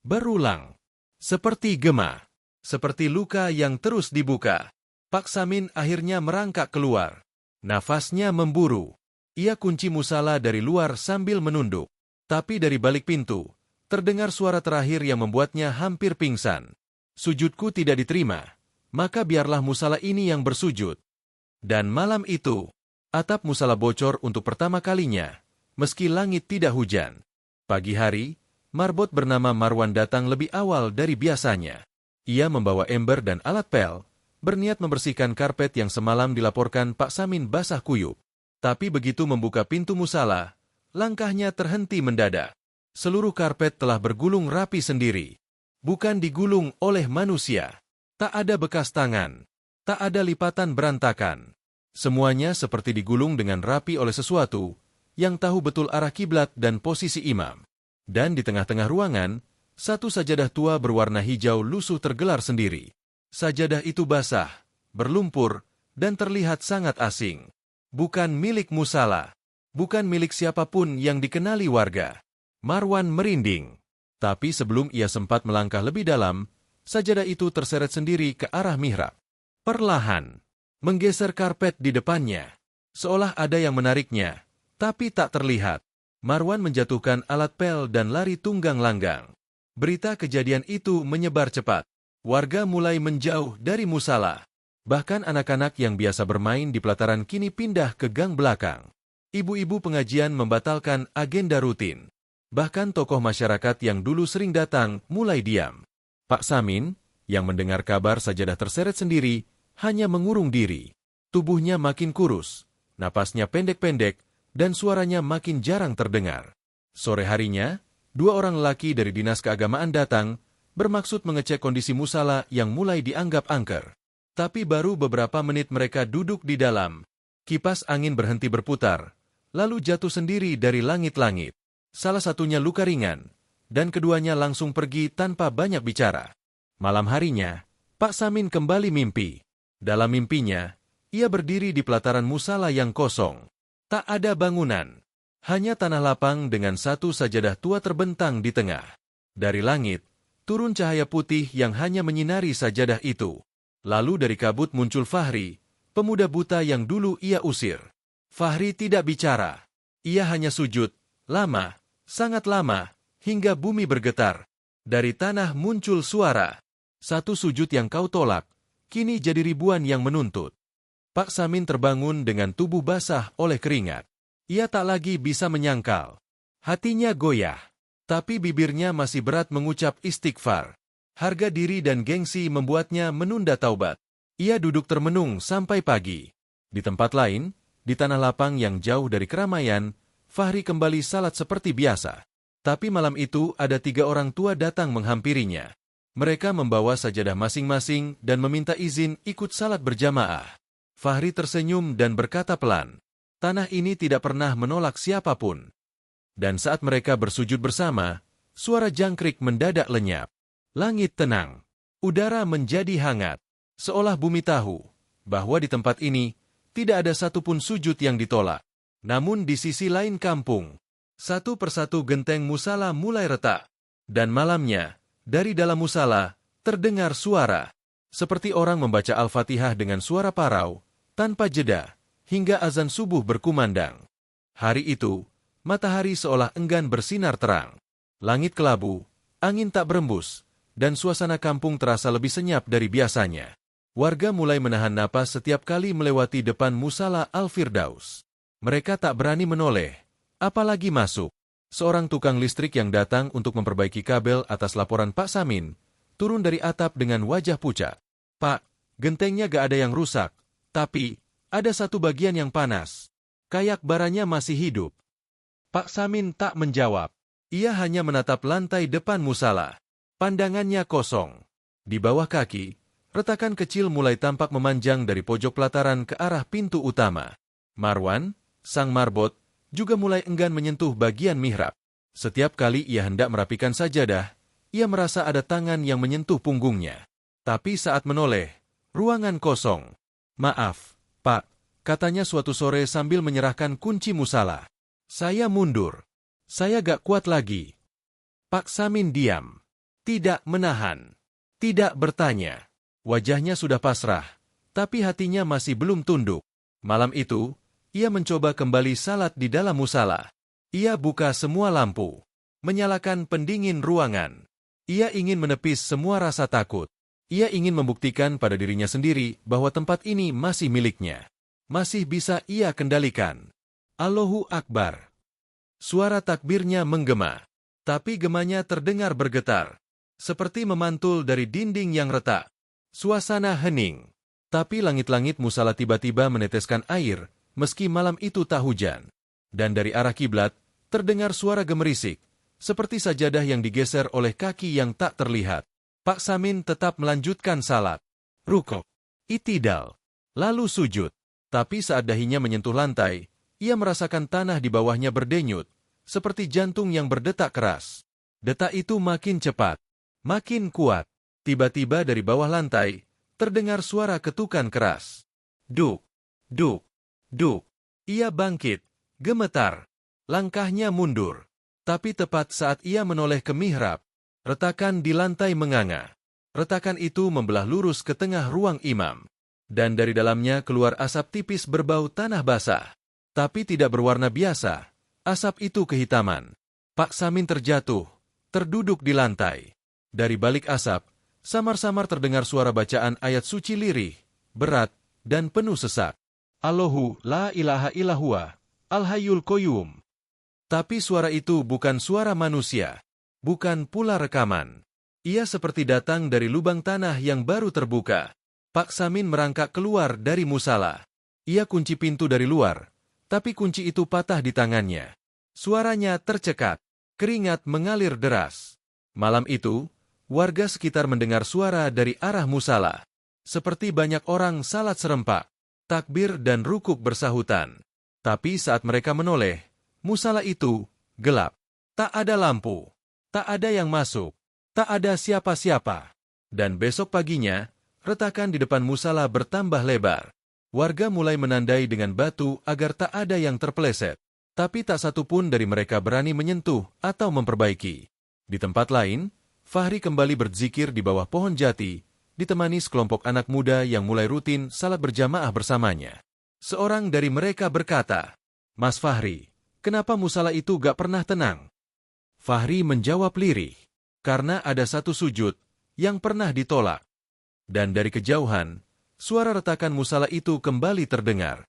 Berulang. Seperti gema. Seperti luka yang terus dibuka. Pak Samin akhirnya merangkak keluar. Nafasnya memburu. Ia kunci musala dari luar sambil menunduk. Tapi dari balik pintu, terdengar suara terakhir yang membuatnya hampir pingsan. Sujudku tidak diterima, maka biarlah musala ini yang bersujud. Dan malam itu, atap musala bocor untuk pertama kalinya, meski langit tidak hujan. Pagi hari, marbot bernama Marwan datang lebih awal dari biasanya. Ia membawa ember dan alat pel, berniat membersihkan karpet yang semalam dilaporkan Pak Samin basah kuyup. Tapi begitu membuka pintu musala, langkahnya terhenti mendadak. Seluruh karpet telah bergulung rapi sendiri. Bukan digulung oleh manusia. Tak ada bekas tangan. Tak ada lipatan berantakan. Semuanya seperti digulung dengan rapi oleh sesuatu yang tahu betul arah kiblat dan posisi imam. Dan di tengah-tengah ruangan, satu sajadah tua berwarna hijau lusuh tergelar sendiri. Sajadah itu basah, berlumpur, dan terlihat sangat asing. Bukan milik musala. Bukan milik siapapun yang dikenali warga. Marwan merinding. Tapi sebelum ia sempat melangkah lebih dalam, sajadah itu terseret sendiri ke arah mihrab. Perlahan, menggeser karpet di depannya. Seolah ada yang menariknya, tapi tak terlihat. Marwan menjatuhkan alat pel dan lari tunggang langgang. Berita kejadian itu menyebar cepat. Warga mulai menjauh dari musala. Bahkan anak-anak yang biasa bermain di pelataran kini pindah ke gang belakang. Ibu-ibu pengajian membatalkan agenda rutin. Bahkan tokoh masyarakat yang dulu sering datang mulai diam. Pak Samin, yang mendengar kabar sajadah terseret sendiri, hanya mengurung diri. Tubuhnya makin kurus, napasnya pendek-pendek, dan suaranya makin jarang terdengar. Sore harinya, 2 orang lelaki dari Dinas Keagamaan datang, bermaksud mengecek kondisi musala yang mulai dianggap angker. Tapi baru beberapa menit mereka duduk di dalam. Kipas angin berhenti berputar, lalu jatuh sendiri dari langit-langit. Salah satunya luka ringan, dan keduanya langsung pergi tanpa banyak bicara. Malam harinya, Pak Samin kembali mimpi. Dalam mimpinya, ia berdiri di pelataran musala yang kosong. Tak ada bangunan, hanya tanah lapang dengan satu sajadah tua terbentang di tengah. Dari langit, turun cahaya putih yang hanya menyinari sajadah itu. Lalu dari kabut muncul Fahri, pemuda buta yang dulu ia usir. Fahri tidak bicara. Ia hanya sujud, lama, sangat lama, hingga bumi bergetar. Dari tanah muncul suara. Satu sujud yang kau tolak, kini jadi ribuan yang menuntut. Pak Samin terbangun dengan tubuh basah oleh keringat. Ia tak lagi bisa menyangkal. Hatinya goyah, tapi bibirnya masih berat mengucap istighfar. Harga diri dan gengsi membuatnya menunda taubat. Ia duduk termenung sampai pagi. Di tempat lain, di tanah lapang yang jauh dari keramaian, Fahri kembali salat seperti biasa. Tapi malam itu ada 3 orang tua datang menghampirinya. Mereka membawa sajadah masing-masing dan meminta izin ikut salat berjamaah. Fahri tersenyum dan berkata pelan, "Tanah ini tidak pernah menolak siapapun." Dan saat mereka bersujud bersama, suara jangkrik mendadak lenyap. Langit tenang, udara menjadi hangat, seolah bumi tahu bahwa di tempat ini tidak ada satupun sujud yang ditolak. Namun di sisi lain kampung, satu persatu genteng musala mulai retak. Dan malamnya, dari dalam musala, terdengar suara. Seperti orang membaca Al-Fatihah dengan suara parau, tanpa jeda, hingga azan subuh berkumandang. Hari itu, matahari seolah enggan bersinar terang. Langit kelabu, angin tak berembus, dan suasana kampung terasa lebih senyap dari biasanya. Warga mulai menahan napas setiap kali melewati depan musala Al-Firdaus. Mereka tak berani menoleh, apalagi masuk. Seorang tukang listrik yang datang untuk memperbaiki kabel atas laporan Pak Samin, turun dari atap dengan wajah pucat. "Pak, gentengnya gak ada yang rusak, tapi ada satu bagian yang panas. Kayak baranya masih hidup." Pak Samin tak menjawab. Ia hanya menatap lantai depan musala. Pandangannya kosong. Di bawah kaki, retakan kecil mulai tampak memanjang dari pojok pelataran ke arah pintu utama. Marwan, sang marbot, juga mulai enggan menyentuh bagian mihrab. Setiap kali ia hendak merapikan sajadah, ia merasa ada tangan yang menyentuh punggungnya. Tapi saat menoleh, ruangan kosong. "Maaf, Pak," katanya suatu sore sambil menyerahkan kunci musala. "Saya mundur. Saya gak kuat lagi." Pak Samin diam. Tidak menahan. Tidak bertanya. Wajahnya sudah pasrah, tapi hatinya masih belum tunduk. Malam itu, ia mencoba kembali salat di dalam musala. Ia buka semua lampu, menyalakan pendingin ruangan. Ia ingin menepis semua rasa takut. Ia ingin membuktikan pada dirinya sendiri bahwa tempat ini masih miliknya. Masih bisa ia kendalikan. Allahu Akbar. Suara takbirnya menggema. Tapi gemanya terdengar bergetar. Seperti memantul dari dinding yang retak. Suasana hening. Tapi langit-langit musala tiba-tiba meneteskan air, meski malam itu tak hujan. Dan dari arah kiblat, terdengar suara gemerisik, seperti sajadah yang digeser oleh kaki yang tak terlihat. Pak Samin tetap melanjutkan salat. Rukuk, itidal, lalu sujud. Tapi saat dahinya menyentuh lantai, ia merasakan tanah di bawahnya berdenyut, seperti jantung yang berdetak keras. Detak itu makin cepat, makin kuat. Tiba-tiba dari bawah lantai, terdengar suara ketukan keras. Duk, duk, duk. Ia bangkit, gemetar. Langkahnya mundur. Tapi tepat saat ia menoleh ke mihrab, retakan di lantai menganga. Retakan itu membelah lurus ke tengah ruang imam. Dan dari dalamnya keluar asap tipis berbau tanah basah. Tapi tidak berwarna biasa. Asap itu kehitaman. Pak Samin terjatuh, terduduk di lantai. Dari balik asap, samar-samar terdengar suara bacaan ayat suci lirih, berat, dan penuh sesak. Allahu la ilaha illahuwa, al-hayyul qayyum. Tapi suara itu bukan suara manusia, bukan pula rekaman. Ia seperti datang dari lubang tanah yang baru terbuka. Pak Samin merangkak keluar dari musala. Ia kunci pintu dari luar, tapi kunci itu patah di tangannya. Suaranya tercekat, keringat mengalir deras. Malam itu, warga sekitar mendengar suara dari arah musala. Seperti banyak orang salat serempak, takbir dan rukuk bersahutan. Tapi saat mereka menoleh, musala itu gelap. Tak ada lampu, tak ada yang masuk, tak ada siapa-siapa. Dan besok paginya, retakan di depan musala bertambah lebar. Warga mulai menandai dengan batu agar tak ada yang terpeleset. Tapi tak satu pun dari mereka berani menyentuh atau memperbaiki. Di tempat lain, Fahri kembali berzikir di bawah pohon jati, ditemani sekelompok anak muda yang mulai rutin salat berjamaah bersamanya. Seorang dari mereka berkata, "Mas Fahri, kenapa musala itu gak pernah tenang?" Fahri menjawab lirih, "Karena ada satu sujud yang pernah ditolak." Dan dari kejauhan, suara retakan musala itu kembali terdengar.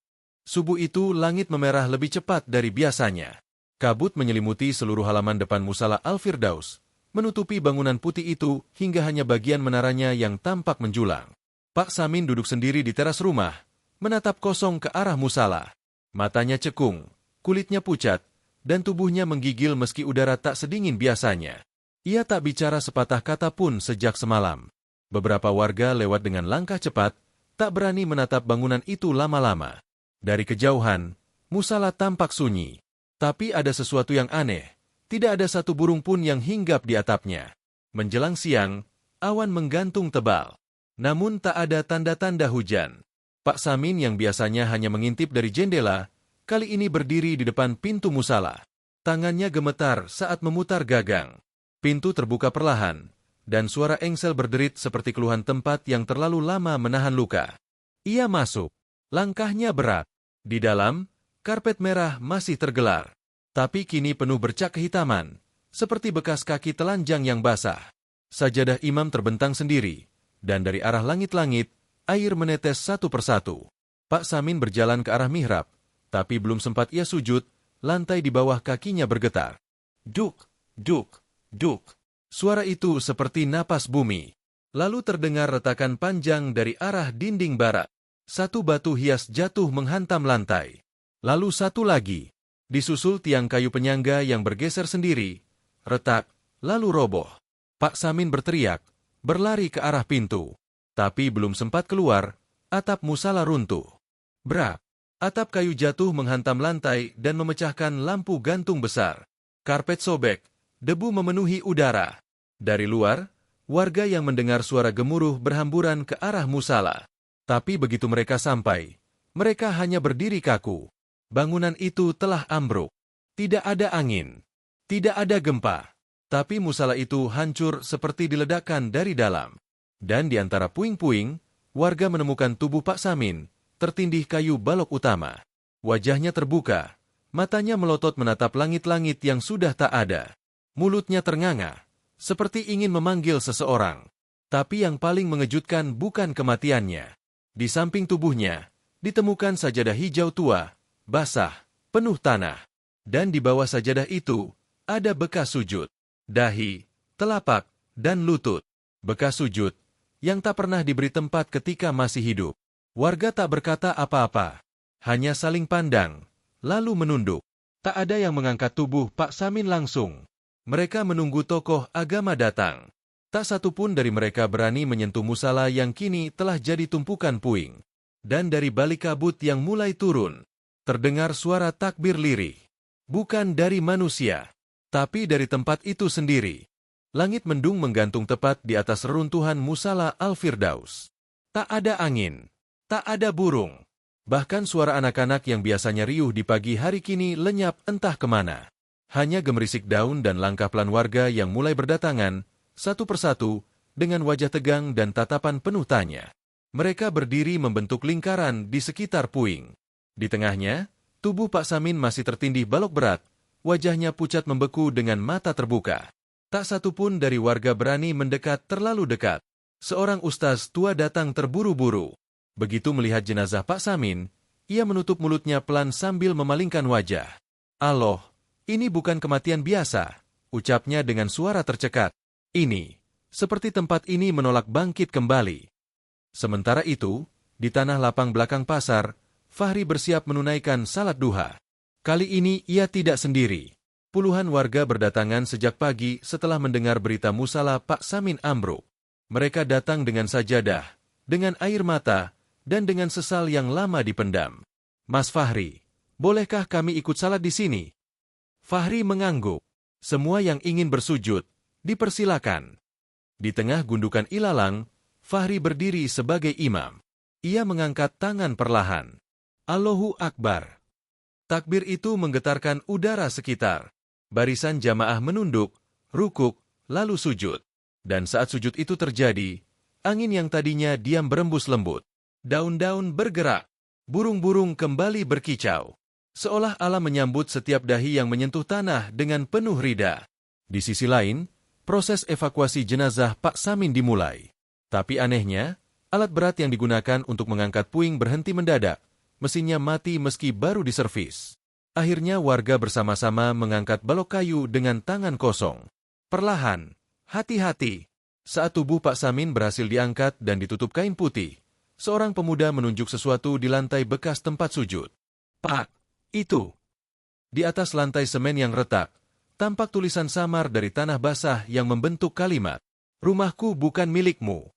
Subuh itu langit memerah lebih cepat dari biasanya. Kabut menyelimuti seluruh halaman depan musala Al-Firdaus, menutupi bangunan putih itu hingga hanya bagian menaranya yang tampak menjulang. Pak Samin duduk sendiri di teras rumah, menatap kosong ke arah musala. Matanya cekung, kulitnya pucat, dan tubuhnya menggigil meski udara tak sedingin biasanya. Ia tak bicara sepatah kata pun sejak semalam. Beberapa warga lewat dengan langkah cepat, tak berani menatap bangunan itu lama-lama. Dari kejauhan, musala tampak sunyi. Tapi ada sesuatu yang aneh. Tidak ada satu burung pun yang hinggap di atapnya. Menjelang siang, awan menggantung tebal. Namun tak ada tanda-tanda hujan. Pak Samin yang biasanya hanya mengintip dari jendela, kali ini berdiri di depan pintu musala. Tangannya gemetar saat memutar gagang. Pintu terbuka perlahan, dan suara engsel berderit seperti keluhan tempat yang terlalu lama menahan luka. Ia masuk. Langkahnya berat. Di dalam, karpet merah masih tergelar. Tapi kini penuh bercak kehitaman, seperti bekas kaki telanjang yang basah. Sajadah imam terbentang sendiri, dan dari arah langit-langit, air menetes satu persatu. Pak Samin berjalan ke arah mihrab, tapi belum sempat ia sujud, lantai di bawah kakinya bergetar. Duk, duk, duk. Suara itu seperti napas bumi. Lalu terdengar retakan panjang dari arah dinding barat. Satu batu hias jatuh menghantam lantai. Lalu satu lagi. Disusul tiang kayu penyangga yang bergeser sendiri. Retak, lalu roboh. Pak Samin berteriak, berlari ke arah pintu. Tapi belum sempat keluar, atap musala runtuh. Brak! Atap kayu jatuh menghantam lantai dan memecahkan lampu gantung besar. Karpet sobek, debu memenuhi udara. Dari luar, warga yang mendengar suara gemuruh berhamburan ke arah musala. Tapi begitu mereka sampai, mereka hanya berdiri kaku. Bangunan itu telah ambruk. Tidak ada angin. Tidak ada gempa. Tapi musala itu hancur seperti diledakkan dari dalam. Dan di antara puing-puing, warga menemukan tubuh Pak Samin, tertindih kayu balok utama. Wajahnya terbuka, matanya melotot menatap langit-langit yang sudah tak ada. Mulutnya ternganga, seperti ingin memanggil seseorang. Tapi yang paling mengejutkan bukan kematiannya. Di samping tubuhnya, ditemukan sajadah hijau tua, basah, penuh tanah. Dan di bawah sajadah itu, ada bekas sujud. Dahi, telapak, dan lutut. Bekas sujud, yang tak pernah diberi tempat ketika masih hidup. Warga tak berkata apa-apa, hanya saling pandang, lalu menunduk. Tak ada yang mengangkat tubuh Pak Samin langsung. Mereka menunggu tokoh agama datang. Tak satu pun dari mereka berani menyentuh musala yang kini telah jadi tumpukan puing. Dan dari balik kabut yang mulai turun, terdengar suara takbir lirih. Bukan dari manusia, tapi dari tempat itu sendiri. Langit mendung menggantung tepat di atas reruntuhan musala Al-Firdaus. Tak ada angin, tak ada burung. Bahkan suara anak-anak yang biasanya riuh di pagi hari kini lenyap entah kemana. Hanya gemerisik daun dan langkah pelan warga yang mulai berdatangan, satu persatu, dengan wajah tegang dan tatapan penuh tanya. Mereka berdiri membentuk lingkaran di sekitar puing. Di tengahnya, tubuh Pak Samin masih tertindih balok berat, wajahnya pucat membeku dengan mata terbuka. Tak satu pun dari warga berani mendekat terlalu dekat. Seorang ustaz tua datang terburu-buru. Begitu melihat jenazah Pak Samin, ia menutup mulutnya pelan sambil memalingkan wajah. Allah, ini bukan kematian biasa, ucapnya dengan suara tercekat. Ini, seperti tempat ini menolak bangkit kembali. Sementara itu, di tanah lapang belakang pasar, Fahri bersiap menunaikan salat duha. Kali ini ia tidak sendiri. Puluhan warga berdatangan sejak pagi setelah mendengar berita musala Pak Samin ambruk. Mereka datang dengan sajadah, dengan air mata, dan dengan sesal yang lama dipendam. Mas Fahri, bolehkah kami ikut salat di sini? Fahri mengangguk. Semua yang ingin bersujud, dipersilakan. Di tengah gundukan ilalang, Fahri berdiri sebagai imam. Ia mengangkat tangan perlahan. Allahu Akbar. Takbir itu menggetarkan udara sekitar. Barisan jamaah menunduk, rukuk, lalu sujud. Dan saat sujud itu terjadi, angin yang tadinya diam berembus lembut. Daun-daun bergerak. Burung-burung kembali berkicau. Seolah alam menyambut setiap dahi yang menyentuh tanah dengan penuh rida. Di sisi lain, proses evakuasi jenazah Pak Samin dimulai. Tapi anehnya, alat berat yang digunakan untuk mengangkat puing berhenti mendadak. Mesinnya mati meski baru diservis. Akhirnya warga bersama-sama mengangkat balok kayu dengan tangan kosong. Perlahan, hati-hati. Saat tubuh Pak Samin berhasil diangkat dan ditutup kain putih, seorang pemuda menunjuk sesuatu di lantai bekas tempat sujud. Pak, itu. Di atas lantai semen yang retak, tampak tulisan samar dari tanah basah yang membentuk kalimat, "Rumahku bukan milikmu."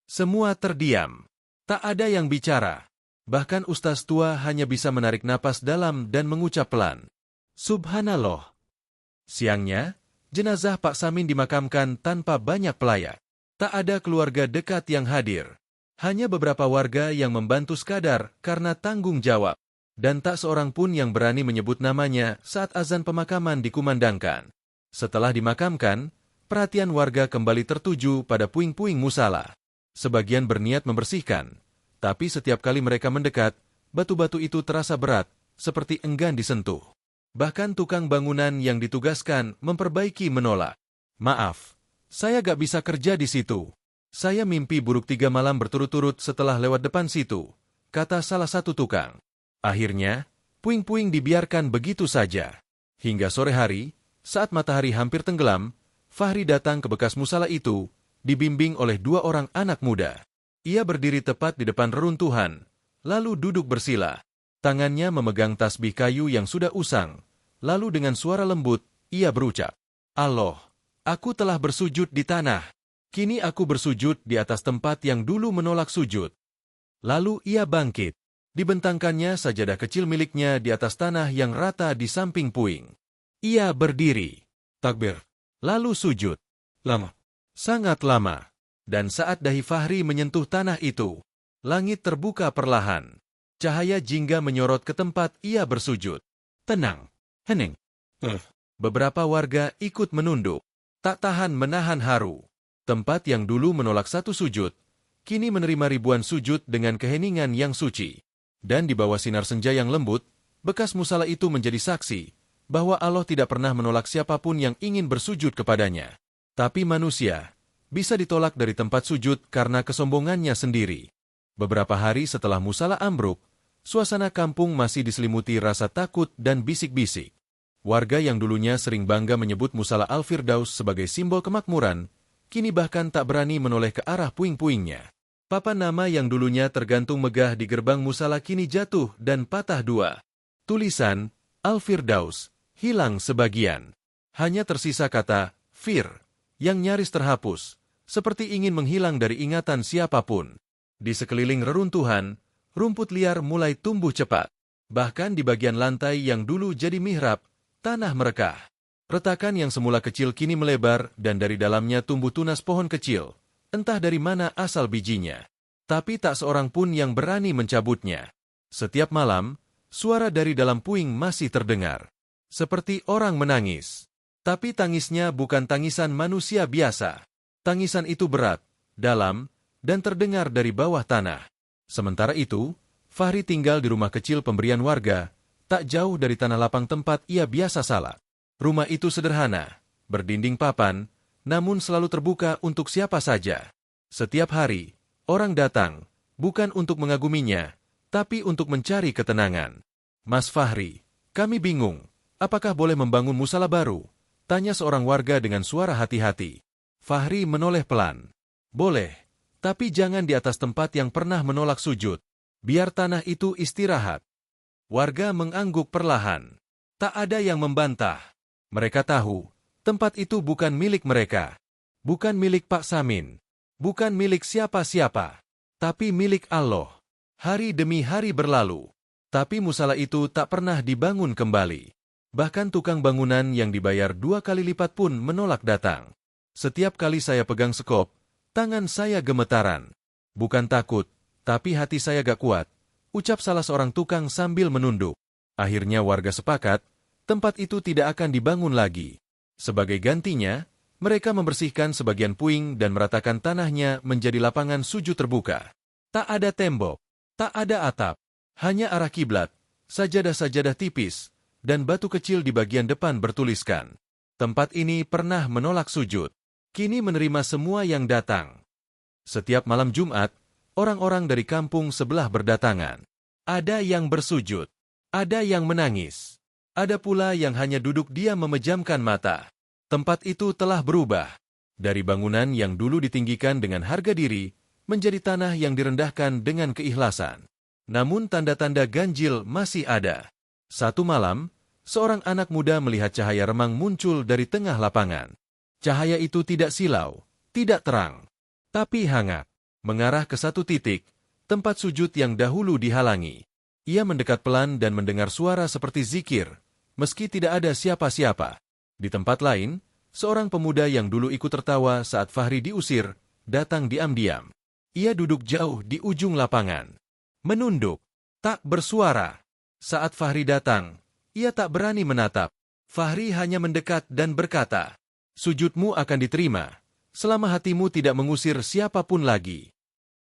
Semua terdiam. Tak ada yang bicara. Bahkan ustaz tua hanya bisa menarik napas dalam dan mengucap pelan, "Subhanallah." Siangnya, jenazah Pak Samin dimakamkan tanpa banyak pelayak. Tak ada keluarga dekat yang hadir. Hanya beberapa warga yang membantu sekadar karena tanggung jawab. Dan tak seorang pun yang berani menyebut namanya saat azan pemakaman dikumandangkan. Setelah dimakamkan, perhatian warga kembali tertuju pada puing-puing musala. Sebagian berniat membersihkan, tapi setiap kali mereka mendekat, batu-batu itu terasa berat, seperti enggan disentuh. Bahkan tukang bangunan yang ditugaskan memperbaiki menolak. "Maaf, saya gak bisa kerja di situ. Saya mimpi buruk 3 malam berturut-turut setelah lewat depan situ," kata salah satu tukang. Akhirnya, puing-puing dibiarkan begitu saja. Hingga sore hari, saat matahari hampir tenggelam, Fahri datang ke bekas musala itu, dibimbing oleh 2 orang anak muda. Ia berdiri tepat di depan reruntuhan, lalu duduk bersila. Tangannya memegang tasbih kayu yang sudah usang, lalu dengan suara lembut, ia berucap, "Allah, aku telah bersujud di tanah. Kini aku bersujud di atas tempat yang dulu menolak sujud." Lalu ia bangkit. Dibentangkannya sajadah kecil miliknya di atas tanah yang rata di samping puing. Ia berdiri, takbir, lalu sujud. Lama, sangat lama. Dan saat dahi Fahri menyentuh tanah itu, langit terbuka perlahan. Cahaya jingga menyorot ke tempat ia bersujud. Tenang, hening. Beberapa warga ikut menunduk, tak tahan menahan haru. Tempat yang dulu menolak satu sujud, kini menerima ribuan sujud dengan keheningan yang suci. Dan di bawah sinar senja yang lembut, bekas musala itu menjadi saksi bahwa Allah tidak pernah menolak siapapun yang ingin bersujud kepadanya. Tapi manusia bisa ditolak dari tempat sujud karena kesombongannya sendiri. Beberapa hari setelah musala ambruk, suasana kampung masih diselimuti rasa takut dan bisik-bisik. Warga yang dulunya sering bangga menyebut musala Al-Firdaus sebagai simbol kemakmuran, kini bahkan tak berani menoleh ke arah puing-puingnya. Papan nama yang dulunya tergantung megah di gerbang musala kini jatuh dan patah 2. Tulisan Al-Firdaus hilang sebagian. Hanya tersisa kata Fir yang nyaris terhapus, seperti ingin menghilang dari ingatan siapapun. Di sekeliling reruntuhan, rumput liar mulai tumbuh cepat. Bahkan di bagian lantai yang dulu jadi mihrab, tanah merekah. Retakan yang semula kecil kini melebar dan dari dalamnya tumbuh tunas pohon kecil. Entah dari mana asal bijinya. Tapi tak seorang pun yang berani mencabutnya. Setiap malam, suara dari dalam puing masih terdengar. Seperti orang menangis. Tapi tangisnya bukan tangisan manusia biasa. Tangisan itu berat, dalam, dan terdengar dari bawah tanah. Sementara itu, Fahri tinggal di rumah kecil pemberian warga, tak jauh dari tanah lapang tempat ia biasa salat. Rumah itu sederhana, berdinding papan, namun selalu terbuka untuk siapa saja. Setiap hari, orang datang, bukan untuk mengaguminya, tapi untuk mencari ketenangan. "Mas Fahri, kami bingung, apakah boleh membangun musala baru?" tanya seorang warga dengan suara hati-hati. Fahri menoleh pelan. "Boleh. Tapi jangan di atas tempat yang pernah menolak sujud. Biar tanah itu istirahat." Warga mengangguk perlahan. Tak ada yang membantah. Mereka tahu, tempat itu bukan milik mereka. Bukan milik Pak Samin. Bukan milik siapa-siapa. Tapi milik Allah. Hari demi hari berlalu. Tapi musala itu tak pernah dibangun kembali. Bahkan tukang bangunan yang dibayar 2 kali lipat pun menolak datang. Setiap kali saya pegang sekop, tangan saya gemetaran. "Bukan takut, tapi hati saya gak kuat," ucap salah seorang tukang sambil menunduk. Akhirnya warga sepakat, tempat itu tidak akan dibangun lagi. Sebagai gantinya, mereka membersihkan sebagian puing dan meratakan tanahnya menjadi lapangan sujud terbuka. Tak ada tembok, tak ada atap, hanya arah kiblat, sajadah-sajadah tipis, dan batu kecil di bagian depan bertuliskan, "Tempat ini pernah menolak sujud. Kini menerima semua yang datang." Setiap malam Jumat, orang-orang dari kampung sebelah berdatangan. Ada yang bersujud, ada yang menangis, ada pula yang hanya duduk diam memejamkan mata. Tempat itu telah berubah. Dari bangunan yang dulu ditinggikan dengan harga diri, menjadi tanah yang direndahkan dengan keikhlasan. Namun tanda-tanda ganjil masih ada. Satu malam, seorang anak muda melihat cahaya remang muncul dari tengah lapangan. Cahaya itu tidak silau, tidak terang, tapi hangat, mengarah ke satu titik, tempat sujud yang dahulu dihalangi. Ia mendekat pelan dan mendengar suara seperti zikir, meski tidak ada siapa-siapa. Di tempat lain, seorang pemuda yang dulu ikut tertawa saat Fahri diusir, datang diam-diam. Ia duduk jauh di ujung lapangan. Menunduk, tak bersuara. Saat Fahri datang, ia tak berani menatap. Fahri hanya mendekat dan berkata, Sujudmu akan diterima, selama hatimu tidak mengusir siapapun lagi.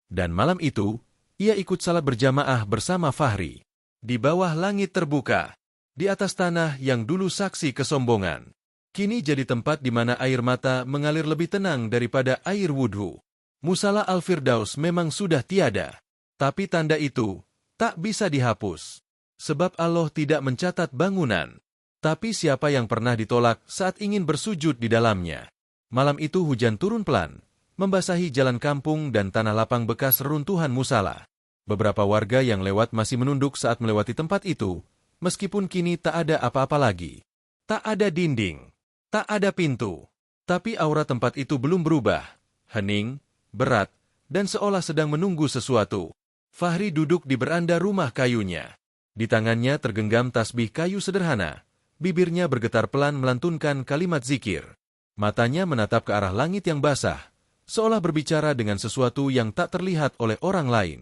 Dan malam itu, ia ikut salat berjamaah bersama Fahri. Di bawah langit terbuka, di atas tanah yang dulu saksi kesombongan, kini jadi tempat di mana air mata mengalir lebih tenang daripada air wudhu. Musala Al-Firdaus memang sudah tiada, tapi tanda itu tak bisa dihapus. Sebab Allah tidak mencatat bangunan, tapi siapa yang pernah ditolak saat ingin bersujud di dalamnya. Malam itu hujan turun pelan, membasahi jalan kampung dan tanah lapang bekas reruntuhan musala. Beberapa warga yang lewat masih menunduk saat melewati tempat itu, meskipun kini tak ada apa-apa lagi. Tak ada dinding, tak ada pintu, tapi aura tempat itu belum berubah. Hening, berat, dan seolah sedang menunggu sesuatu. Fahri duduk di beranda rumah kayunya. Di tangannya tergenggam tasbih kayu sederhana. Bibirnya bergetar pelan melantunkan kalimat zikir. Matanya menatap ke arah langit yang basah, seolah berbicara dengan sesuatu yang tak terlihat oleh orang lain.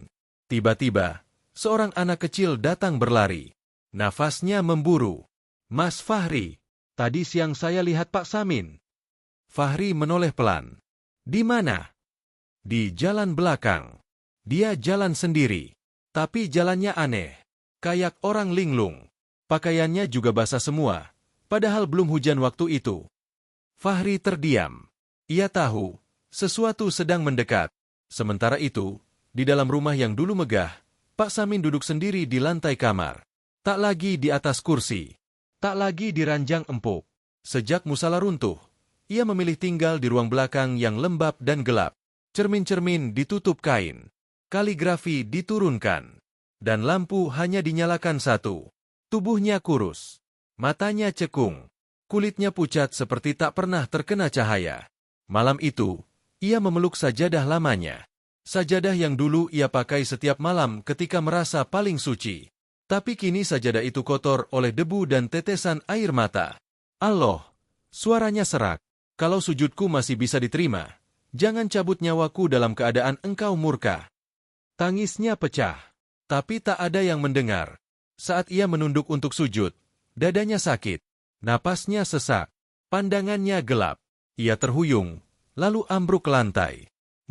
Tiba-tiba, seorang anak kecil datang berlari. Nafasnya memburu. "Mas Fahri, tadi siang saya lihat Pak Samin." Fahri menoleh pelan. "Di mana?" "Di jalan belakang." Dia jalan sendiri, tapi jalannya aneh, kayak orang linglung. Pakaiannya juga basah semua, padahal belum hujan waktu itu. Fahri terdiam. Ia tahu, sesuatu sedang mendekat. Sementara itu, di dalam rumah yang dulu megah, Pak Samin duduk sendiri di lantai kamar. Tak lagi di atas kursi, tak lagi di ranjang empuk. Sejak musala runtuh, ia memilih tinggal di ruang belakang yang lembab dan gelap. Cermin-cermin ditutup kain, kaligrafi diturunkan, dan lampu hanya dinyalakan satu. Tubuhnya kurus, matanya cekung, kulitnya pucat seperti tak pernah terkena cahaya. Malam itu, ia memeluk sajadah lamanya. Sajadah yang dulu ia pakai setiap malam ketika merasa paling suci. Tapi kini sajadah itu kotor oleh debu dan tetesan air mata. "Allah," suaranya serak, "kalau sujudku masih bisa diterima, jangan cabut nyawaku dalam keadaan engkau murka." Tangisnya pecah, tapi tak ada yang mendengar. Saat ia menunduk untuk sujud, dadanya sakit, napasnya sesak, pandangannya gelap. Ia terhuyung, lalu ambruk ke lantai.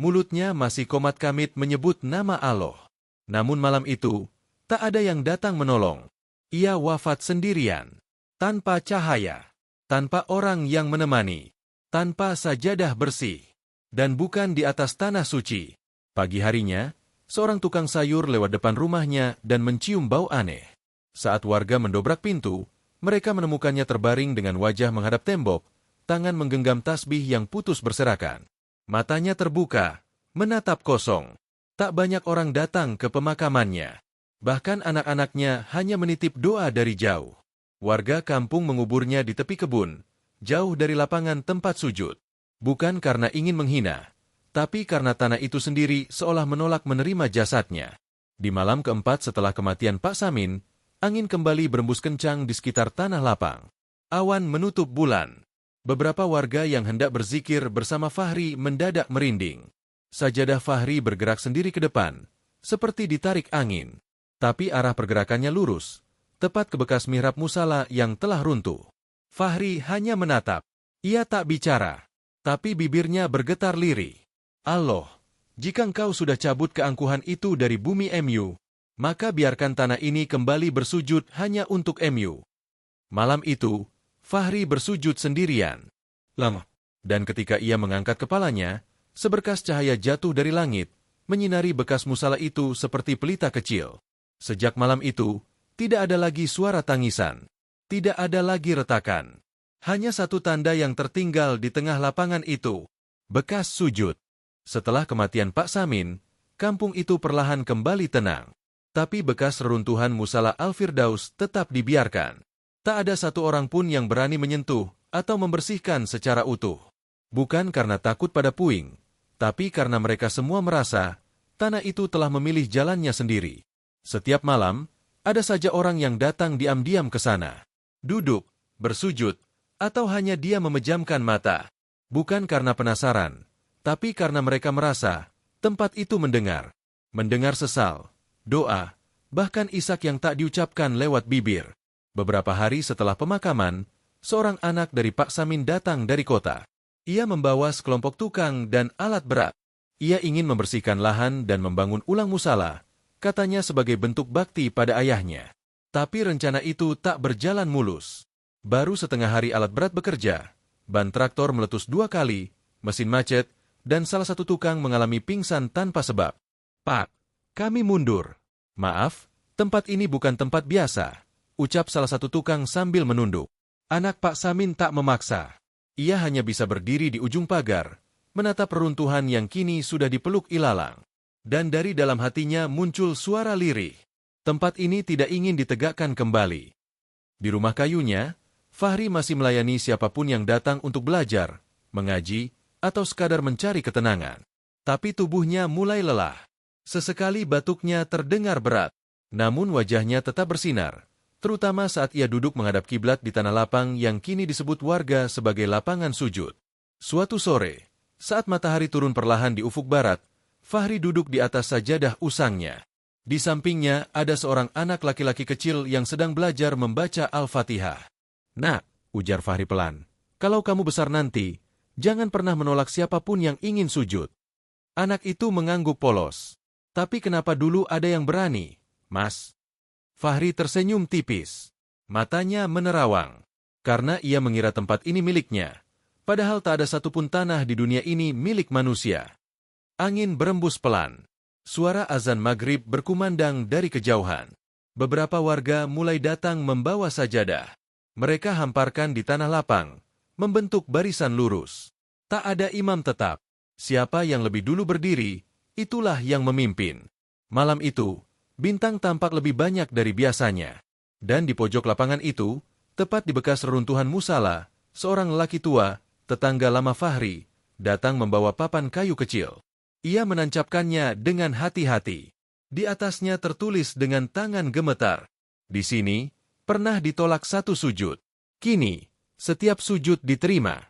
Mulutnya masih komat kamit menyebut nama Allah. Namun malam itu, tak ada yang datang menolong. Ia wafat sendirian, tanpa cahaya, tanpa orang yang menemani, tanpa sajadah bersih, dan bukan di atas tanah suci. Pagi harinya, seorang tukang sayur lewat depan rumahnya dan mencium bau aneh. Saat warga mendobrak pintu, mereka menemukannya terbaring dengan wajah menghadap tembok, tangan menggenggam tasbih yang putus berserakan. Matanya terbuka, menatap kosong. Tak banyak orang datang ke pemakamannya. Bahkan anak-anaknya hanya menitip doa dari jauh. Warga kampung menguburnya di tepi kebun, jauh dari lapangan tempat sujud. Bukan karena ingin menghina, tapi karena tanah itu sendiri seolah menolak menerima jasadnya. Di malam keempat setelah kematian Pak Samin, angin kembali berembus kencang di sekitar tanah lapang. Awan menutup bulan. Beberapa warga yang hendak berzikir bersama Fahri mendadak merinding. Sajadah Fahri bergerak sendiri ke depan, seperti ditarik angin. Tapi arah pergerakannya lurus, tepat ke bekas mihrab musala yang telah runtuh. Fahri hanya menatap. Ia tak bicara, tapi bibirnya bergetar lirih. "Allah, jika engkau sudah cabut keangkuhan itu dari bumi MU, maka biarkan tanah ini kembali bersujud hanya untuk MU." Malam itu, Fahri bersujud sendirian. Lama. Dan ketika ia mengangkat kepalanya, seberkas cahaya jatuh dari langit, menyinari bekas musala itu seperti pelita kecil. Sejak malam itu, tidak ada lagi suara tangisan. Tidak ada lagi retakan. Hanya satu tanda yang tertinggal di tengah lapangan itu. Bekas sujud. Setelah kematian Pak Samin, kampung itu perlahan kembali tenang. Tapi bekas reruntuhan musala Al-Firdaus tetap dibiarkan. Tak ada satu orang pun yang berani menyentuh atau membersihkan secara utuh. Bukan karena takut pada puing, tapi karena mereka semua merasa tanah itu telah memilih jalannya sendiri. Setiap malam, ada saja orang yang datang diam-diam ke sana. Duduk, bersujud, atau hanya dia memejamkan mata. Bukan karena penasaran, tapi karena mereka merasa tempat itu mendengar. Mendengar sesal, doa, bahkan isak yang tak diucapkan lewat bibir. Beberapa hari setelah pemakaman, seorang anak dari Pak Samin datang dari kota. Ia membawa sekelompok tukang dan alat berat. Ia ingin membersihkan lahan dan membangun ulang musala, katanya sebagai bentuk bakti pada ayahnya. Tapi rencana itu tak berjalan mulus. Baru setengah hari alat berat bekerja, ban traktor meletus 2 kali, mesin macet, dan salah satu tukang mengalami pingsan tanpa sebab. "Pak, kami mundur." "Maaf, tempat ini bukan tempat biasa," ucap salah satu tukang sambil menunduk. Anak Pak Samin tak memaksa. Ia hanya bisa berdiri di ujung pagar, menatap reruntuhan yang kini sudah dipeluk ilalang. Dan dari dalam hatinya muncul suara lirih. Tempat ini tidak ingin ditegakkan kembali. Di rumah kayunya, Fahri masih melayani siapapun yang datang untuk belajar, mengaji, atau sekadar mencari ketenangan. Tapi tubuhnya mulai lelah. Sesekali batuknya terdengar berat, namun wajahnya tetap bersinar, terutama saat ia duduk menghadap kiblat di tanah lapang yang kini disebut warga sebagai lapangan sujud. Suatu sore, saat matahari turun perlahan di ufuk barat, Fahri duduk di atas sajadah usangnya. Di sampingnya ada seorang anak laki-laki kecil yang sedang belajar membaca Al-Fatihah. "Nak," ujar Fahri pelan, "kalau kamu besar nanti, jangan pernah menolak siapapun yang ingin sujud." Anak itu mengangguk polos. "Tapi kenapa dulu ada yang berani, Mas?" Fahri tersenyum tipis. Matanya menerawang. Karena ia mengira tempat ini miliknya. Padahal tak ada satupun tanah di dunia ini milik manusia. Angin berembus pelan. Suara azan maghrib berkumandang dari kejauhan. Beberapa warga mulai datang membawa sajadah. Mereka hamparkan di tanah lapang, membentuk barisan lurus. Tak ada imam tetap. Siapa yang lebih dulu berdiri, itulah yang memimpin. Malam itu, bintang tampak lebih banyak dari biasanya. Dan di pojok lapangan itu, tepat di bekas reruntuhan musala, seorang lelaki tua, tetangga lama Fahri, datang membawa papan kayu kecil. Ia menancapkannya dengan hati-hati. Di atasnya tertulis dengan tangan gemetar, "Di sini, pernah ditolak satu sujud. Kini, setiap sujud diterima."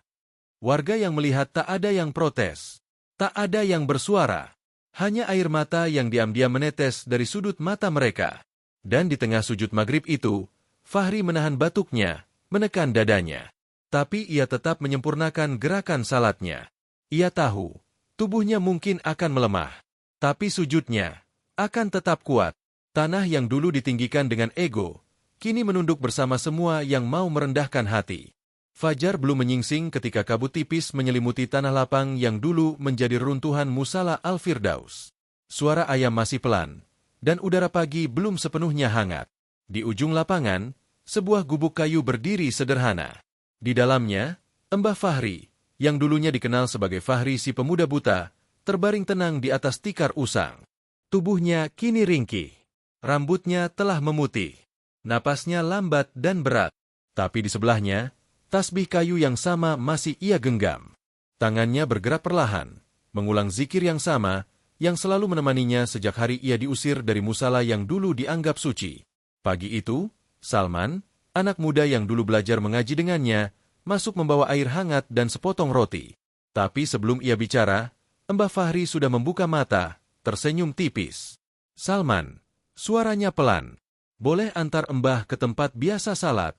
Warga yang melihat tak ada yang protes. Tak ada yang bersuara. Hanya air mata yang diam-diam menetes dari sudut mata mereka. Dan di tengah sujud maghrib itu, Fahri menahan batuknya, menekan dadanya. Tapi ia tetap menyempurnakan gerakan salatnya. Ia tahu, tubuhnya mungkin akan melemah. Tapi sujudnya akan tetap kuat. Tanah yang dulu ditinggikan dengan ego, kini menunduk bersama semua yang mau merendahkan hati. Fajar belum menyingsing ketika kabut tipis menyelimuti tanah lapang yang dulu menjadi runtuhan musala Al-Firdaus. Suara ayam masih pelan, dan udara pagi belum sepenuhnya hangat. Di ujung lapangan, sebuah gubuk kayu berdiri sederhana. Di dalamnya, Mbah Fahri, yang dulunya dikenal sebagai Fahri si pemuda buta, terbaring tenang di atas tikar usang. Tubuhnya kini ringkih. Rambutnya telah memutih. Napasnya lambat dan berat. Tapi di sebelahnya, tasbih kayu yang sama masih ia genggam. Tangannya bergerak perlahan, mengulang zikir yang sama, yang selalu menemaninya sejak hari ia diusir dari musala yang dulu dianggap suci. Pagi itu, Salman, anak muda yang dulu belajar mengaji dengannya, masuk membawa air hangat dan sepotong roti. Tapi sebelum ia bicara, Mbah Fahri sudah membuka mata, tersenyum tipis. "Salman," suaranya pelan, "boleh antar Mbah ke tempat biasa salat?"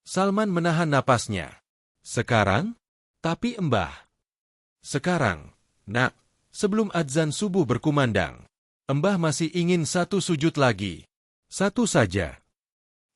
Salman menahan napasnya. "Sekarang?" "Tapi Mbah." "Sekarang, Nak, sebelum adzan subuh berkumandang. Mbah masih ingin satu sujud lagi. Satu saja."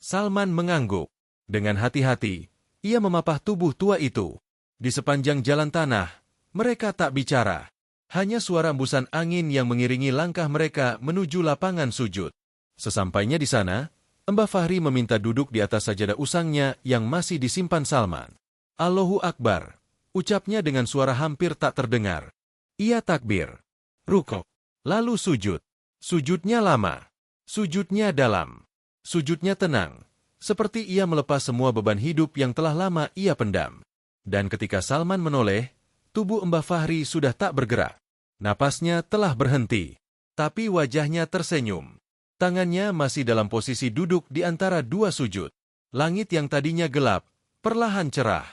Salman mengangguk. Dengan hati-hati, ia memapah tubuh tua itu. Di sepanjang jalan tanah, mereka tak bicara. Hanya suara embusan angin yang mengiringi langkah mereka menuju lapangan sujud. Sesampainya di sana, Mbah Fahri meminta duduk di atas sajadah usangnya yang masih disimpan Salman. "Allahu Akbar," ucapnya dengan suara hampir tak terdengar. Ia takbir, rukuk, lalu sujud. Sujudnya lama, sujudnya dalam, sujudnya tenang, seperti ia melepas semua beban hidup yang telah lama ia pendam. Dan ketika Salman menoleh, tubuh Mbah Fahri sudah tak bergerak. Napasnya telah berhenti, tapi wajahnya tersenyum. Tangannya masih dalam posisi duduk di antara dua sujud. Langit yang tadinya gelap, perlahan cerah.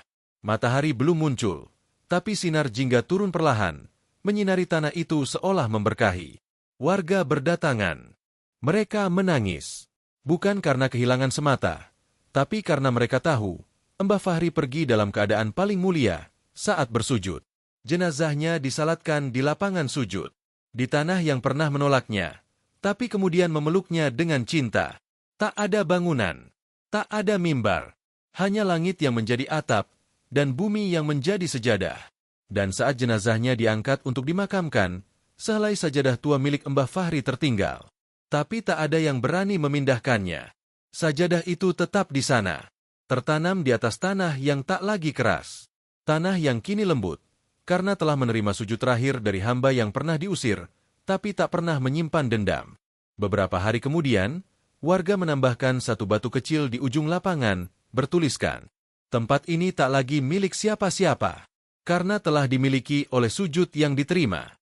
Matahari belum muncul, tapi sinar jingga turun perlahan, menyinari tanah itu seolah memberkahi. Warga berdatangan. Mereka menangis. Bukan karena kehilangan semata, tapi karena mereka tahu, Mbah Fahri pergi dalam keadaan paling mulia saat bersujud. Jenazahnya disalatkan di lapangan sujud, di tanah yang pernah menolaknya, tapi kemudian memeluknya dengan cinta. Tak ada bangunan, tak ada mimbar, hanya langit yang menjadi atap dan bumi yang menjadi sejadah. Dan saat jenazahnya diangkat untuk dimakamkan, sehelai sajadah tua milik Mbah Fahri tertinggal. Tapi tak ada yang berani memindahkannya. Sajadah itu tetap di sana, tertanam di atas tanah yang tak lagi keras. Tanah yang kini lembut, karena telah menerima sujud terakhir dari hamba yang pernah diusir, tapi tak pernah menyimpan dendam. Beberapa hari kemudian, warga menambahkan satu batu kecil di ujung lapangan, bertuliskan, "Tempat ini tak lagi milik siapa-siapa, karena telah dimiliki oleh sujud yang diterima."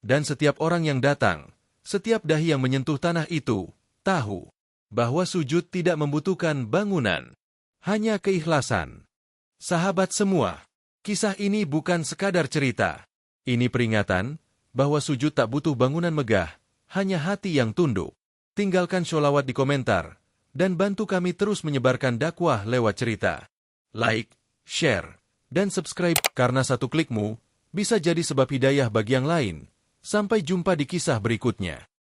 Dan setiap orang yang datang, setiap dahi yang menyentuh tanah itu, tahu bahwa sujud tidak membutuhkan bangunan, hanya keikhlasan. Sahabat semua, kisah ini bukan sekadar cerita. Ini peringatan bahwa sujud tak butuh bangunan megah, hanya hati yang tunduk. Tinggalkan sholawat di komentar, dan bantu kami terus menyebarkan dakwah lewat cerita. Like, share, dan subscribe, karena satu klikmu bisa jadi sebab hidayah bagi yang lain. Sampai jumpa di kisah berikutnya.